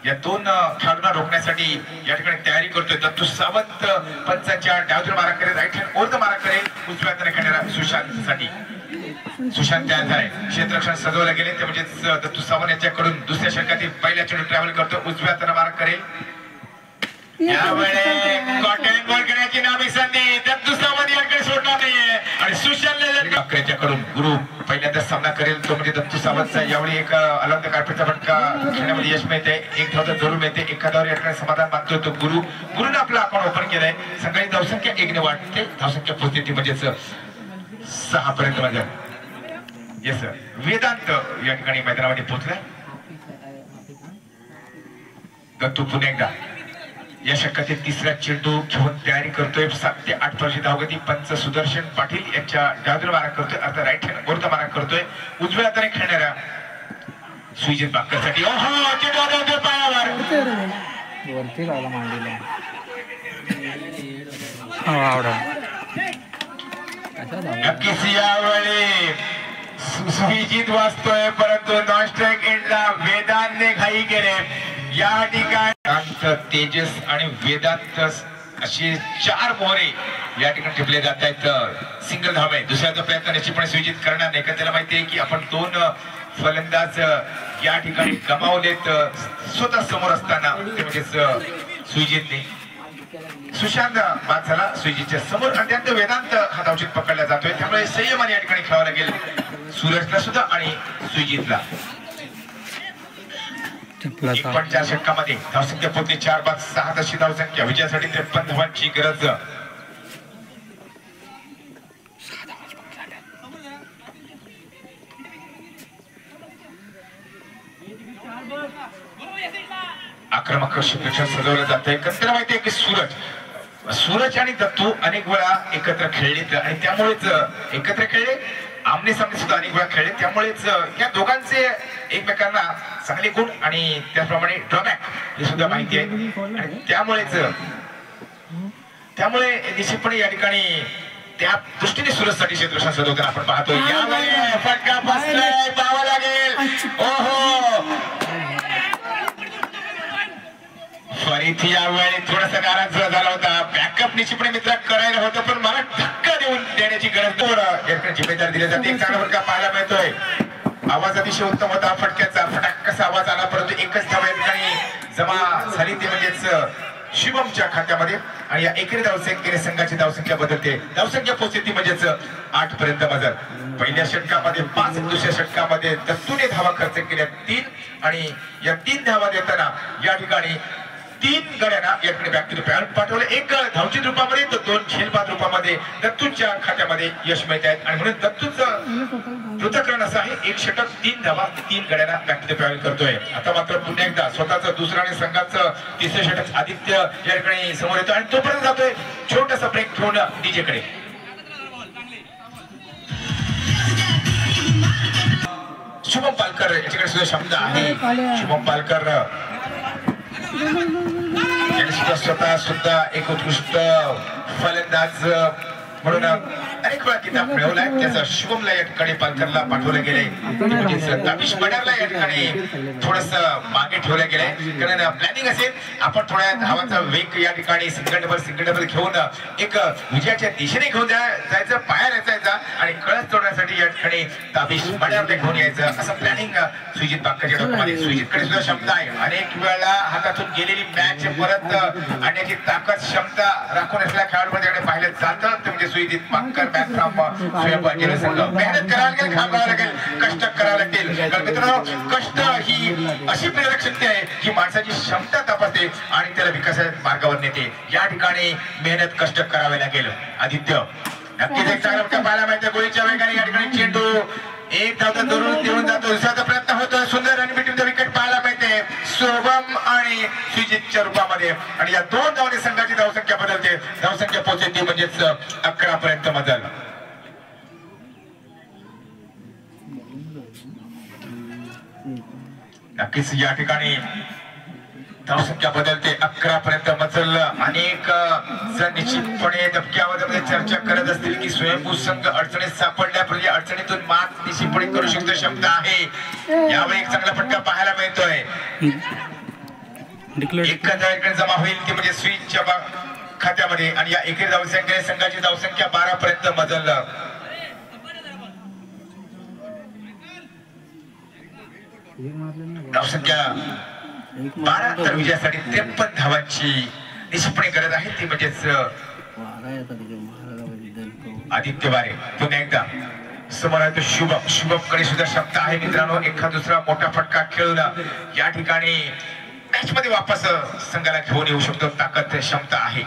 या 2 खेळाडूंना रोखण्यासाठी या ठिकाणी तयारी करतोय दत्तू सावंत. पंचांच्या डावजून मारा करेल, राईट हँड ओव्हर द मारा करेल उजव्या हाताने खेळणारा सुशांत साठी. सुशांत तयार झालाय. क्षेत्ररक्षण सजवलं गेले ते म्हणजेच दत्तू सावंत याच्याकडून दुसऱ्या षटकातील पहिल्या चेंडू ट्रॅव्हल करतो उजव्या हाताने मारा करेल. यावेळी कॉटन गोल करण्याची नामी संधी दत्तू सावंत याकडे सोडणार नाहीये आणि सुशांतकडून गुरु पहिल्यांदा सामना करेल तो म्हणजे दत्तू सावंतचा. यावेळी एक अलंग कार्पेटचा फटका खेळण्यामध्ये यश मिळते. 1 धाव जरूर मिळते. एखाद्यावर या ठिकाणी समाधान मानतोय तो गुरुने आपला अकाउंट ओपन केलाय. संघाची धावसंख्या 1 ने वाढते. धावसंख्या पोहोचते ती म्हणजेच 6 पर्यंत म्हणजे येस वेदांत या ठिकाणी मैदानामध्ये पोहोचलाय. दत्तू पुन्हा एकदा या षटकातील तिसरा चेंडू घेऊन तयारी करतोय. 7 ते 8 वर्षी धावगती. पंच सुदर्शन पाटील यांच्या डावीला मारा करतोय अर्थात राईट हँड ओव्हर द मारा करतोय उजव्या हाताने खेळणाऱ्या सुजित बाक्करसाठी. ओहो चेंडू पायावर वरती लावला मांडीला. नक्कीच यावेळी सुजित वाचतोय परंतु नॉन स्ट्राईक एंडला वेदांतने घाई केले. या ठिकाणी तेजस आणि वेदांत अशी 4 मोहरे या ठिकाणी ठेवले जात आहेत. सिंगल धाव आहे. दुसऱ्याचा प्रयत्न निश्चितपणे सुजित करणार नाही कारण त्याला माहिती आहे की आपण 2 फलंदाज या ठिकाणी गमावलेत स्वतः समोर असताना ते म्हणजेच सुजितने. सुशांत बाद झाला सुजितच्या समोर आणि त्यानंतर वेदांत हा धावचीत पकडला जातोय. त्यामुळे संयमाने या ठिकाणी खेळावं लागेल सूरजला सुद्धा आणि सुजितला. 4 षटकामध्ये धावसंख्या पोहोचली 4 बाद 6 तशी धावसंख्या. विजयासाठी 53 धावांची गरज. आक्रमक क्षेत्ररक्षण सजवलं जातंय. त्याला माहिती आहे की सूरज आणि दत्तू अनेक वेळा एकत्र खेळले आणि त्यामुळेच एकत्र खेळले. आमने सामने सुद्धा अनेक वेळा खेळले. त्यामुळेच या दोघांचे एकमेकांना चांगले गुण आणि त्याचप्रमाणे ड्रॉबॅक हे सुद्धा माहिती आहे आणि त्यामुळे निश्चितपणे या ठिकाणी त्या दृष्टीने सूरजसाठी क्षेत्ररक्षण सजवताना आपण पाहतो. यावेळी फटका बसलाय पाहावा लागेल. ओहो फरीत यावेळी थोडासा नाराज झाला होता. बॅकअप निश्चितपणे मित्र करायला होतं पण मला धक्का देण्याची गरज जिम्मेदार दिली जाते. एक चांगला फटका पाहायला मिळतोय. आवाज अतिशय उत्तम होता फटक्याचा. फटाकसा आवाज आला परंतु एकच धाव या ठिकाणी जमा झाली ती म्हणजेच शुभमच्या खात्यामध्ये आणि या एकेरी धावसंख्येने संघाची धावसंख्या बदलते. धावसंख्या पोहोचते ती म्हणजेच 8 पर्यंत मजल. पहिल्या षटकामध्ये 5 दुसऱ्या षटकामध्ये दत्तूने धावा खर्च केल्या 3 आणि या 3 धावा देताना या ठिकाणी 3 गड्यांना या ठिकाणी बॅक टू द पॅड पाठवले. एक धावचित रूपामध्ये तर 2 झेलबाद रूपामध्ये दत्तूच्या खात्यामध्ये यश मिळत आहेत आणि म्हणून दत्तूचं पृथक्करण असं आहे. 1 षटक 3 धावा 3 गड्यांना बॅक टू द पॅड करतोय. आता मात्र पुन्हा एकदा स्वतःचं दुसरं आणि संघाचं तिसरं षटक आदित्य या ठिकाणी समोर येतो आणि तोपर्यंत जातोय छोटासा ब्रेक घेऊन डीजे कडे. शुभम पालकर याच्याकडे सुद्धा शब्द आहे. शुभम पालकर स्वतः सुद्धा एक उत्कृष्ट फलंदाज म्हणून अनेक वेळा किताब मिळवलाय. त्याचा शुभमला या ठिकाणी पालकरला पाठवलं गेलंय. ताबिश मडारला या ठिकाणी थोडस मागे ठेवलं गेलंय. कारण प्लॅनिंग असेल आपण थोड्या धावांचा वेग या ठिकाणी सिंगल डबल घेऊन एक विजयाच्या दिशेने घेऊन जायचं, पाया रचायचा आणि कळस तोडण्यासाठी या ठिकाणी ताबिश मडारला घेऊन यायचं असं प्लॅनिंग सुजित बाक्काच्या डोक्यामध्ये. सुजितकडे सुद्धा क्षमता आहे. अनेक वेळा हातातून गेलेली मॅच परत आणण्याची ताकद क्षमता राखून असलेल्या खेळाडूमध्ये पाहिलं जातं ते म्हणजे सुजित बाक्कर. मेहनत करायला लागेल, खांबावं लागेल, कष्ट करावं लागेल. मित्रांनो कष्ट ही अशी प्रेरक शक्ती आहे की माणसाची क्षमता तपासते आणि त्याला विकासाच्या मार्गावर नेते. या ठिकाणी मेहनत कष्ट करावे लागेल. आदित्य नक्कीच एक चांगला फटका पाहायला मिळते. गोळीच्या वेगाने या ठिकाणी चेंडू एक धावता धरून देऊन जातो. दुसऱ्याचा प्रयत्न होतो. सुंदर रन बिटवीन द विकेट पाहायला मिळते शुभम आणि सुजितच्या रूपामध्ये आणि या 2 धावांनी संघाची धावसंख्या बदलते. धावसंख्या पोहोचते म्हणजेच 11 पर्यंत मजल. नक्कीच या ठिकाणी धावसंख्या बदलते 11 पर्यंत मजल. अनेक जण निश्चितपणे धबक्यामध्ये चर्चा करत असतील की स्वयंभू संघ अडचणीत सापडल्यापर्यंत अडचणीतून मात निश्चितपणे करू शकतो क्षमता आहे. यावेळी एक चांगला फटका पाहायला मिळतोय. एकंदरीत जमा होईल ती म्हणजे स्विचच्या खात्यामध्ये आणि या एकेरी धावसंख्येने संघाची धावसंख्या 12 पर्यंत मजल. धावसंख्या 12 तर विजयासाठी 53 धावांची निश्चितपणे गरज आहे. ती म्हणजेच आदित्य वारे. पुन्हा एकदा समोर शुभम कडे सुद्धा क्षमता आहे. मित्रांनो एखादा दुसरा मोठा फटका खेळून या ठिकाणी मॅच मध्ये वापस संघाला घेऊन येऊ शकतो. ताकद क्षमता आहे.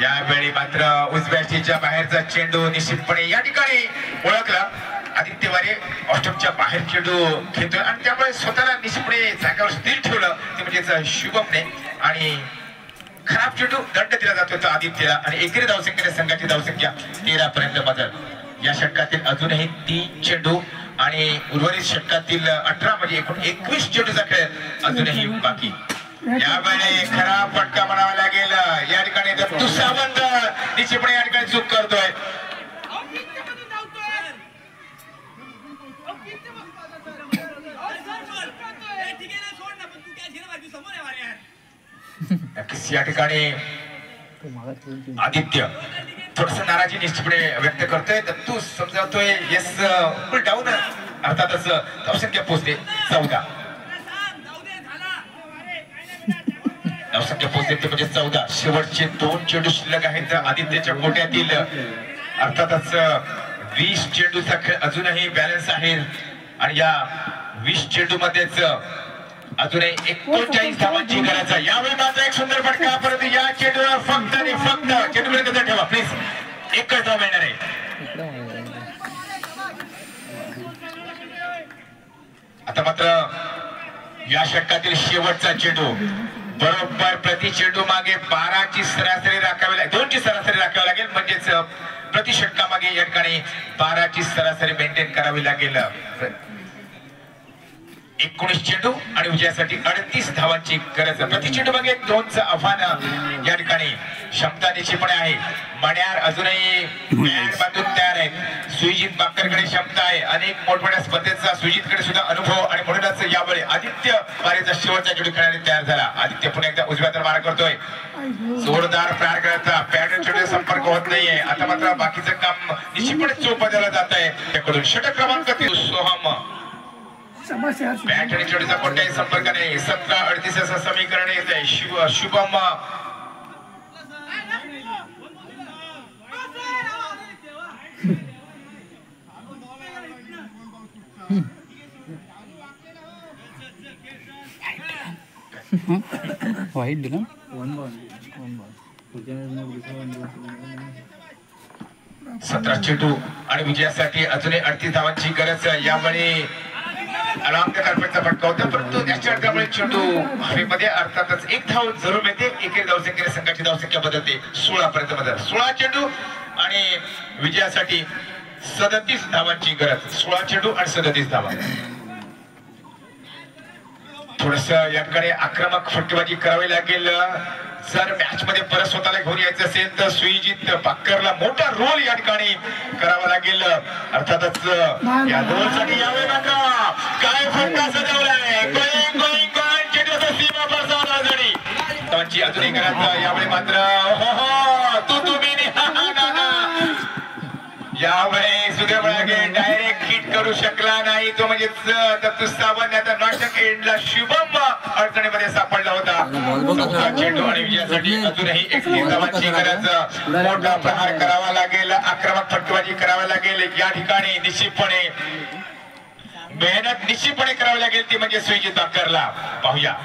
यावेळी मात्र उजव्या बाहेरचा चेंडू निश्चितपणे या ठिकाणी ओळखला. आदित्य वारे ऑस्ट्रेलियाच्या बाहेर चेंडू खेळतोय आणि त्यामुळे स्वतःला निश्चितपणे जागेवर स्थिर ठेवलं ते म्हणजेच शुभमने आणि खराब चेंडू दंड दिला जातो आदित्यला आणि एकेरी धावसंख्येने संघाची धावसंख्या 13 पर्यंत बदल. या षटकातील अजूनही 3 चेंडू आणि उर्वरित षटकातील 18 म्हणजे एकूण 21 चेंडूचा खेळ अजूनही बाकी. यावेळी खराब फटका म्हणावा लागेल. या ठिकाणी दत्तू सावंत निश्चितपणे या ठिकाणी चूक करतोय. या ठिकाणी आदित्य थोडस नाराजी निश्चितपणे व्यक्त करतोय. दत्तू समजावतोय येस फुल डाऊन अर्थातच धावसंख्या पोहोचते 14. धावसंख्या पोहोचते ते म्हणजे 14. शेवटचे 2 चेंडू शिल्लक आहेत आदित्यच्या कोट्यातील. अर्थातच 20 चेंडूचा खेळ अजूनही बॅलन्स आहे आणि या 20 चेंडू मध्येच अजूनही 39 धावांची गरज आहे. यावेळी मात्र एक सुंदर फटका परंतु या चेंडूला फक्त आणि फक्त चेंडूपर्यंत ठेवा प्लीज. एकच धाव मिळणार आहे. आता मात्र या षटकातील शेवटचा चेंडू बरोबर प्रति चेंडू मागे 12ची सरासरी राखावी लागेल. 2ची सरासरी राखावी लागेल म्हणजेच प्रति षटकामागे या ठिकाणी 12ची सरासरी मेंटेन करावी लागेल. 19 चेंडू आणि विजयासाठी 38 धावांची गरज. प्रति चेंडू मागे 2चं आव्हान या ठिकाणी क्षमता निश्चितपणे आहे. मण्यार अजूनही बॅट बांधून तयार आहेत. सुजित बाक्करकडे क्षमता आहे. अनेक मोठमोठ्या स्पर्धेचा सुजितकडे सुद्धा अनुभव आणि म्हणूनच यावेळी आदित्य वारेचा शेवटचा चेंडू खेळायला तयार झाला. आदित्य पुन्हा एकदा उजव्या तर मारा करतोय. जोरदार प्रहार करता पॅटर्न चेंडू संपर्क होत नाहीये. आता मात्र बाकीचं काम निश्चितपणे चोपदला जात आहे त्याकडून. षटक क्रमांक 3 सोहम बॅट आणि चेंडूचा कोणत्याही संपर्क नाही. 17-38 असं समीकरण येत आहे. शुभम वाईट दिलं. 1 बॉल पुढच्या मॅच 17 चेंडू आणि विजयासाठी अजूनही 38 धावांची गरज. यावेळी अलार्म कार्पेटचा फटका होता, परंतु त्याच्या त्यामुळे चेंडू हवेमध्ये अर्थातच एक धाव जरूर मिळते. एकेरी धावसंख्येने संघाची धावसंख्या बदलते 16 पर्यंत बदल. 16 चेंडू आणि विजयासाठी 37 धावांची गरज. 16 चेंडू आणि 37 धावा. थोडस या ठिकाणी आक्रमक फटकेबाजी करावी लागेल. जर मॅच मध्ये परत स्वतःला घेऊन यायचं असेल तर सुईजित बाकरला मोठा रोल या ठिकाणी करावा लागेल. अर्थातच या रोलसाठी यावे मात्र काय फटका सजवलाय. गोईंग गोईंग गोईंग चेंडूचा सीमा बसवला जरी त्यांची अजूनही करायचं. यावेळी मात्र हो तुम्ही यावेळी सुदैवाने डायरेक्ट हिट करू शकला नाही तो म्हणजे दत्तू सावंत. आता नाटक एंडला शुभम अडचणीमध्ये सापडला होता. चेंडू आणि विजयासाठी अजूनही एक धावांची गरज. मोठा प्रहार करावा लागेल, आक्रमक फटकेबाजी करावी लागेल. या ठिकाणी निश्चितपणे मेहनत निश्चितपणे करावी लागेल ती म्हणजे सुईजित बाकरला. पाहूया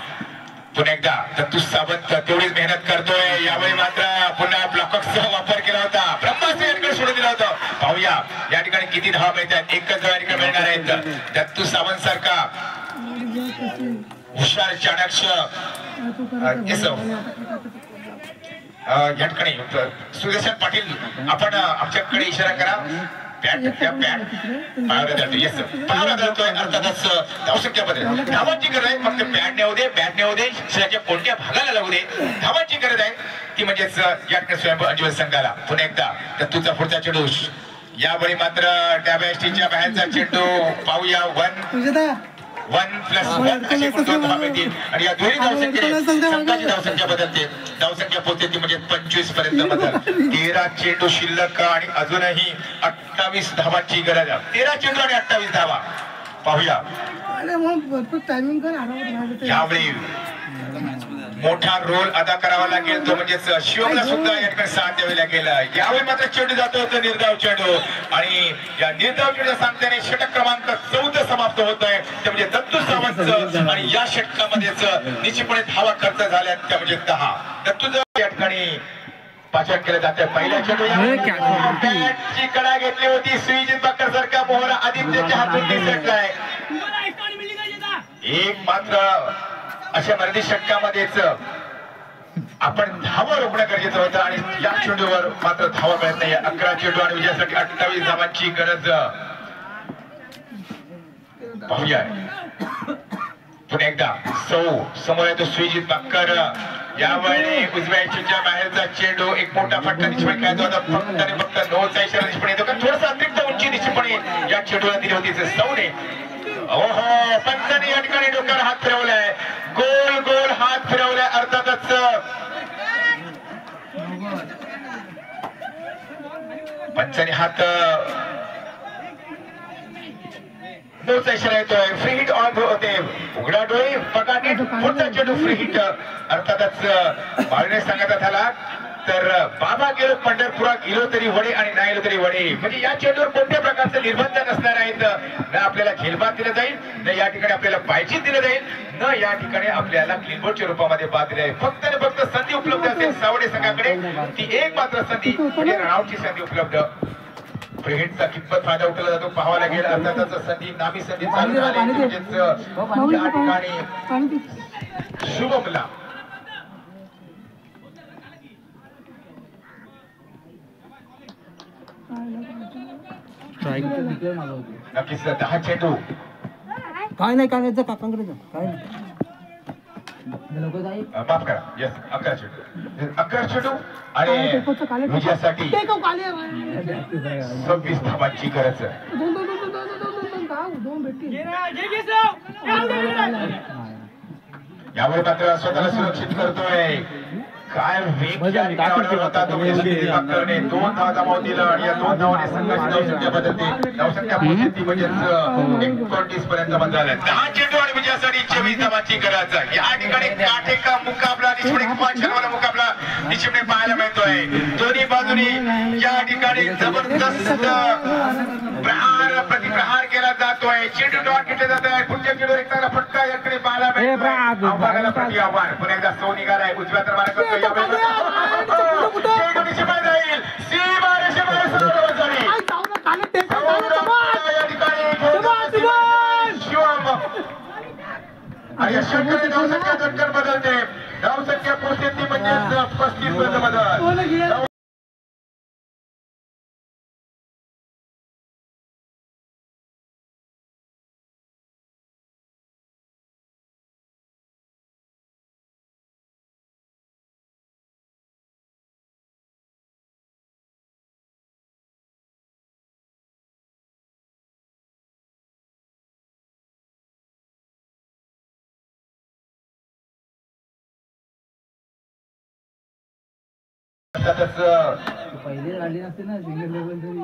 पुन्हा एकदा दत्तू सावंत तेवढीच मेहनत करतोय. यावेळी मात्र पुन्हा ब्लॉकचा वापर केला होता. ब्रह्मास्त्र या ठिकाणी सोडून दिला होता. पाहूया या ठिकाणी किती धावा मिळतात. एकच धावा ठिकाणी मिळणार आहेत. दत्तू सावंत सारखा हुशार चाणक्य या ठिकाणी सुदर्शन पाटील आपण आमच्याकडे इशारा करा. धावांची गरज आहे. फक्त बॅटने होऊ दे, बॅटने होऊ दे, शरीराच्या कोणत्या भागाला लागू दे, धावांची गरज आहे ती म्हणजेच या ठिकाणी स्वयंभू अंजुमन संघाला. पुन्हा एकदा दत्तूचा पुढचा चेंडू. यावेळी मात्र डाव्या एसटीच्या बाहेरचा चेंडू. पाहूया 1+1 अशी दोन धावा मिळतील आणि या दोन्ही धावसंख्येने संघाची धावसंख्या बदलते. धावसंख्या पोहोचते ती म्हणजे 25 पर्यंत बदल. 13 चेंडू शिल्लक आणि अजूनही 28 धावांची गरज. 13 चेंडू आणि 28 धावा. पाहूया यावेळी मोठा रोल अदा करावा लागेल तो म्हणजेच शिवमला सुद्धा या ठिकाणी साथ द्यावी लागेल. यावेळी मात्र चेंडू जातो होतो निर्धाव चेंडू आणि या निर्धाव चेंडूच्या सांगत्याने षटक क्रमांक 14 समाप्त होत आहे. ते म्हणजे दत्तू सावंत आणि या षटकामध्येच निश्चितपणे धावा खर्च झाल्या त्या म्हणजे 10. दत्तूचं या ठिकाणी पाचन केलं जातं. पहिल्या चेंडू बॅटची कडा घेतली होती सुईजित बाकर सारखा मोहरा आदित्यच्या हातून दिसतलाय. एक मात्र अशा मर्यादित षटकामध्येच आपण धावा रोखणं गरजेचं होतं आणि या चेंडूवर मात्र धावा मिळत नाही. 11 चेंडू आणि विजयासाठी 28 धावांची गरज. पाहूया पुन्हा एकदा समोर येतो सुईजित बाकर. यावेळी उजव्या एचच्या बाहेरचा चेंडू. एक मोठा फटका निश्चितपणे खेळतो होता. फक्त आणि फक्त नोचा इशारा निश्चितपणे येतो. कारण थोडासा अतिरिक्त उंची निश्चितपणे या चेंडूला दिली होती सौने. ओहो पंचाने या ठिकाणी डोक्यावर हात फिरवलाय. गोल गोल हात फिरवलाय. अर्थातच पंचाने हात नोचा इशारा येतोय. फ्री हिट ऑन होते. उघडा डोळे बघा नीट. पुढचा चेंडू फ्री हिट. अर्थातच बाळने सांगत झाला तर बाबा गेलो पंढरपुरात गेलो तरी वडे आणि नाही गेलो तरी वडे. म्हणजे या चेंडूवर कोणत्या प्रकारचे निर्बंध नसणार आहेत. न आपल्याला झेलबाद दिलं जाईल, न या ठिकाणी आपल्याला पायची दिलं जाईल, न या ठिकाणी आपल्याला क्लीनबोर्डच्या रूपामध्ये बाद दिले जाईल. फक्त आणि फक्त संधी उपलब्ध असेल सावडे संघाकडे. ती एक मात्र संधी म्हणजे रनआउटची संधी उपलब्ध. फ्रीहिटचा कितपत फायदा उठवला जातो पाहावा लागेल. अर्थातच संधी नामी संधी चालू झाली म्हणजेच या ठिकाणी शुभमला नक्कीच 10 चेंडू. काय नाही काकांकडे काय नाही. माफ करा. येस 11 चेंडू. 11 चेंडू आणि विजयासाठी 26 धावांची गरज. यावेळी मात्र स्वतःला सुरक्षित करतोय. काय वेग होता तो करणे. 2 धावा जमावून दिलं आणि या 2 धावांनी संघाची धावसंख्या बदलते. धावसंख्या पोहोचली म्हणजे 29 पर्यंत बंद झाल्या. 10 चेंडू आणि विजयासाठी 24 धावांची गरज. या ठिकाणी काटेका मुकाबला निश्चितपणे मुकाबला निश्चितपणे पाहायला मिळतोय. दोन्ही बाजूनी या ठिकाणी जबरदस्त प्रहार प्रतिप्रहार केला जात जातोय चेंडू डॉट घेतला जात आहे पुढच्या चेंडूवर एक चांगला फटका याकडे पाहायला मिळतोय आव्हानाला प्रति आव्हान पुन्हा एकदा सो निघालाय उजव्या तर मारा करतोय चेंडू निशिमा जाईल सीमा रेषेवर सरळ झाली या ठिकाणी शिवम आणि शंकर धावसंख्या झटकन बदलते धावसंख्या पोहोचते म्हणजे 35 पर्यंत बदल पहिले झाली नसते ना सिंगल लेवल तरी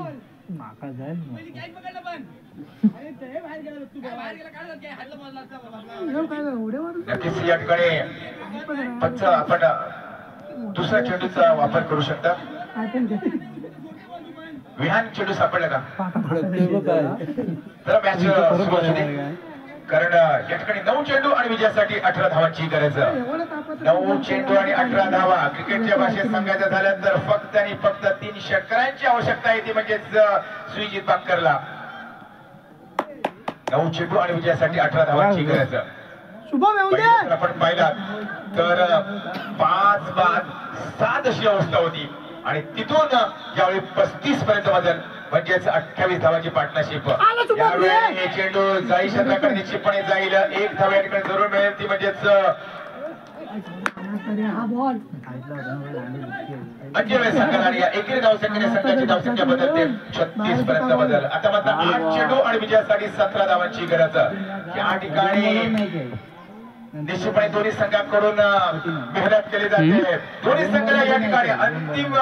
माका जाईल नक्कीच या ठिकाणी पंच आपण दुसऱ्या चेंडूचा वापर करू शकता विहान चेंडू सापडला का तर मॅच सुरू होते कारण या ठिकाणी 9 चेंडू आणि विजयासाठी 18 धावांची गरज 9 चेंडू आणि 18 धावा क्रिकेटच्या भाषेत सांगायचं झालं तर फक्त आणि फक्त 3 षटकारांची आवश्यकता आहे ती म्हणजेच सुजित बांकरला 9 चेंडू आणि विजयासाठी 18 धावांची गरज आपण पाहिला तर 5 बाद 7 अशी अवस्था होती आणि तिथून यावेळी 35 पर्यंत बदल म्हणजेच 28 धावांची पार्टनरशिप यावेळी हे चेंडू जाई क्षेत्राकडे निश्चितपणे जाईल एक धाव या ठिकाणी जरूर मिळेल ती म्हणजेच अंजली संघाला आणि या एकेरी धावसंख्येने संघाची धावसंख्या बदलते 36 पर्यंत बदल आता मात्र 8 चेंडू आणि विजयासाठी 17 धावांची गरज या ठिकाणी निश्चितपणे दोन्ही संघाकडून मेहनत केली जाते दोन्ही संघाला या ठिकाणी अंतिम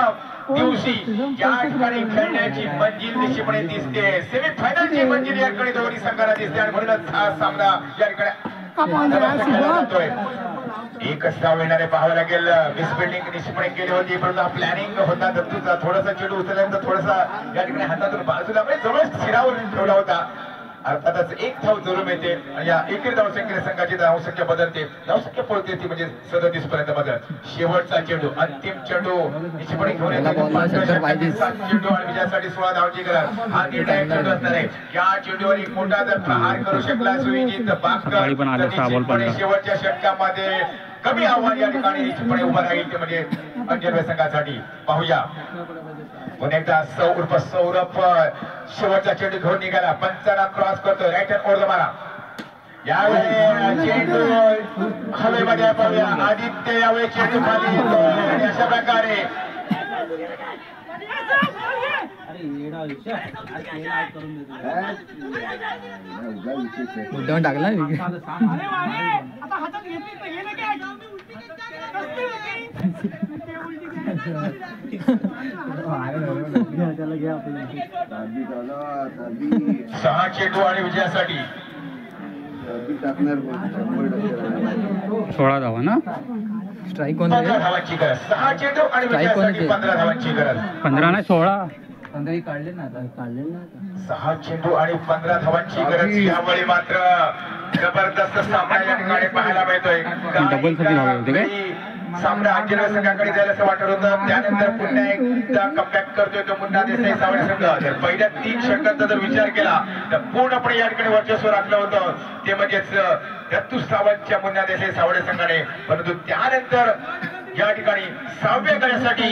दिवशी या ठिकाणी खेळण्याची मंजिल निश्चितपणे दिसते सेमीफायनलची मंजिल या ठिकाणी दोन्ही संघाला दिसते आणि म्हणूनच हा सामना या ठिकाणी एकच धाव येणारे पाहावं लागेल मिसफिल्डिंग निश्चितपणे केली होती परंतु प्लॅनिंग होता दत्तूचा थोडासा चेंडू उचलल्यानंतर थोडासा या ठिकाणी हातातून बाजूला म्हणजे जवळच शिरावर ठेवला होता अर्थातच एक धाव जरूर मिळते आणि या एकेरी धावसंख्येने संघाची धावसंख्या बदलते धावसंख्या पळते ती म्हणजे 37 पर्यंत बदल शेवटचा चेंडू अंतिम चेंडू निश्चितपणे घेऊन चेंडू आणि विजयासाठी 16 धावांची गरज हा निर्णायक चेंडू असणार आहे या चेंडूवर एक मोठा जर प्रहार करू शकला सुविजित बांकर शेवटच्या षटकामध्ये कमी आव्हान या ठिकाणी निश्चितपणे उभा राहील ते म्हणजे अंजली संघासाठी पाहूया पुन्हा एकदा सौरभ शेवटचा चेंडू घेऊन निघाला पंचांना क्रॉस करतोय राईट हँड ओव्हर मारा यावेळी चेंडू हवेमध्ये पाहूया आदित्य यावेळी चेंडू खाली येतो आणि अशा प्रकारे मुद्दाम टाकला सहा चेंडू आणि विजयासाठी 16 धावा ना स्ट्राईक कोण 15 धावांची गरज 6 चेंडू आणि विजयासाठी 15 धावांची गरज 15 नाही 16 15 काढले ना आता 6 चेंडू आणि 15 धावांची गरज यावेळी मात्र जबरदस्त सामना या ठिकाणी पाहायला मिळतोय डबल साठी धावा होते काय सामना अंजली संघाकडे जायला असं वाटत होतं त्यानंतर पुन्हा एकदा कमबॅक करतोय तो मुन्ना देसाई सावळे संघ जर पहिल्या 3 षटकांचा जर विचार केला तर पूर्णपणे या ठिकाणी वर्चस्व राखलं होतं ते म्हणजेच दत्तू सावंतच्या मुन्ना देसाई सावळे संघाने परंतु त्यानंतर या ठिकाणी 6व्या गड्यासाठी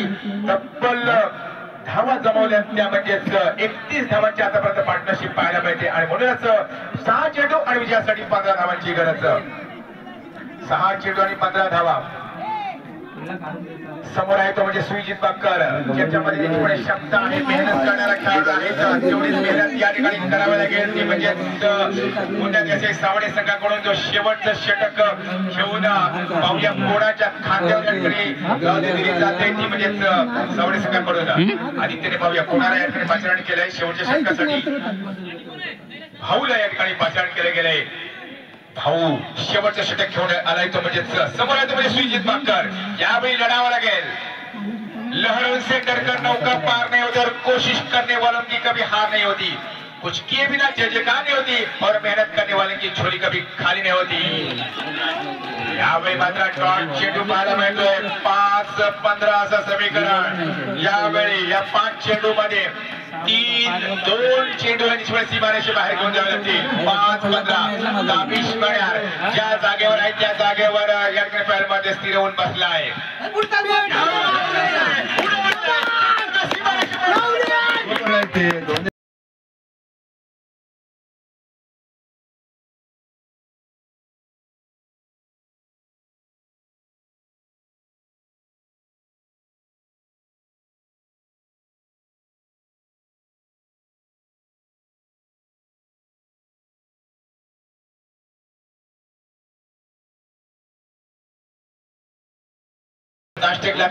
तब्बल धावा जमवल्या त्या म्हणजेच 31 धावांची आतापर्यंत पार्टनरशिप पाहायला मिळते आणि म्हणूनच 6 चेंडू आणि विजयासाठी 15 धावांची गरज 6 चेंडू आणि 15 धावा समोर आहे तो म्हणजे सुजित बांकर ज्याच्यामध्ये निश्चितपणे क्षमता आहे मेहनत करणारा खेळाडू आहे तेवढीच मेहनत या ठिकाणी करावी लागेल ती म्हणजे मुन्ना देसाई सावळे संघाकडून जो शेवटचं षटक घेऊन पाहूया कोणाच्या खांद्यावर या ठिकाणी दिली जाते ती म्हणजे सावळे संघाकडून आदित्यने पाहूया कोणाला या ठिकाणी पाचारण केलंय शेवटच्या षटकासाठी भाऊला या ठिकाणी पाचारण केले गेले भाऊ शेवटचं षटक घेऊन आलाय तो म्हणजे समोर आहे तो म्हणजे सुजित बांकर यावेळी लढावं लागेल लहरों से डरकर नौका पार नहीं होती और कोशिश करने वालों की कभी हार नहीं होती कुछ किए बिना जय जयकार नहीं होती और मेहनत करने वाले की झोली कभी खाली नहीं होती। यावेळी मात्र डॉट चेंडू पाहायला मिळतोय 5-15 असं समीकरण। यावेळी या 5 चेंडू मध्ये 2 चेंडू निष्फळ सीमारेषे बाहेर घेऊन जावे लागतील। 5-15 ताबिश मण्यार ज्या जागेवर आहे त्या जागेवर या ठिकाणी पॅडमध्ये स्थिर होऊन बसला आहे।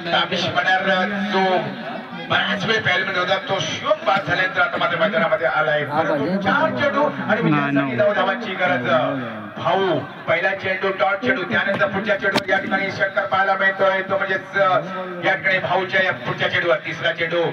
ताबिश मण्यार जो बऱ्याच वेळ पॅलमेंट होता तो शोक बाद झाल्यानंतर आता मात्र मैदानामध्ये आलाय। 4 चेंडू आणि विजयासाठी 9 धावांची गरज। भाऊ पहिला चेंडू डॉट चेंडू त्यानंतर पुढच्या चेंडूवर या ठिकाणी षटकार पाहायला मिळतोय तो म्हणजेच या ठिकाणी भाऊच्या या पुढच्या चेंडूवर तिसरा चेंडू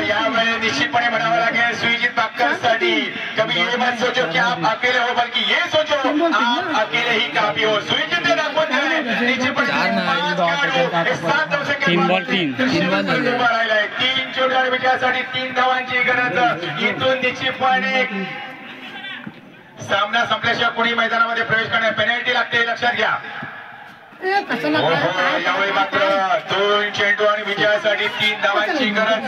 यावेळी निश्चितपणे म्हणावं लागेल सुजीत बाक्करसाठी कभी ये मत सोचो कि आप अकेले हो बल्कि ये सोचो आप अकेले ही काफी हो। सुजीत ने दाखवून दिलंय निश्चितपणे 3 बॉल 3 3 चेंडू विजयासाठी 3 धावांची गरज। इथून निश्चितपणे सामना संपल्याशिवाय कोणी मैदानामध्ये प्रवेश करण्यास पेनल्टी लागते लक्षात घ्या। यावेळी मात्र 2 चेंडू आणि विजयासाठी 3 धावांची गरज।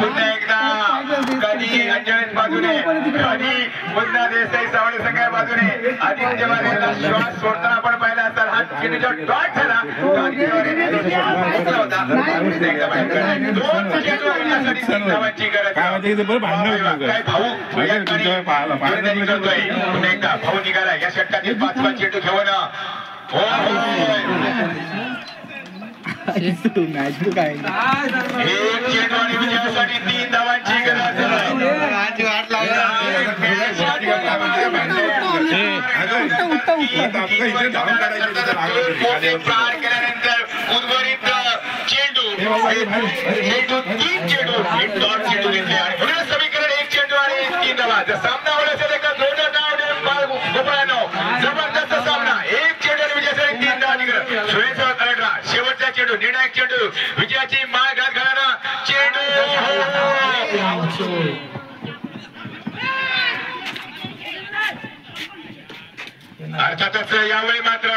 पुन्हा एकदा कधी अंजनेश बाजूने कधी पुन्हा देसाई सावळे सगळ्या बाजूने आदित्य वारेला श्वास सोडताना आपण पाहिला असाल हा चेंडूचा डॉट झाला। 2 चेंडू आणि विजयासाठी 3 धावांची गरज। काय भाऊ निघतोय पुन्हा एकदा भाऊ निघाला या षटकातील 5वा चेंडू घेऊन एक चेंडू आणि विजयासाठी 3 धावांची गरज। केल्यानंतर उर्वरित चेंडू 3 चेंडू डॉट चेंडू घेतले आणि पुढील समीकरण 1 चेंडू आणि 3 धावा। जर सामना होईल असेल एका जबरदस्त सामना 1 चेंडू आणि विजयासाठी 3 धावांची गरज। सुरेश करडरा शेवटचा चेंडू निर्णायक चेंडू विजयाची माळ घात घालणारा चेंडू अर्थातच यावेळी मात्र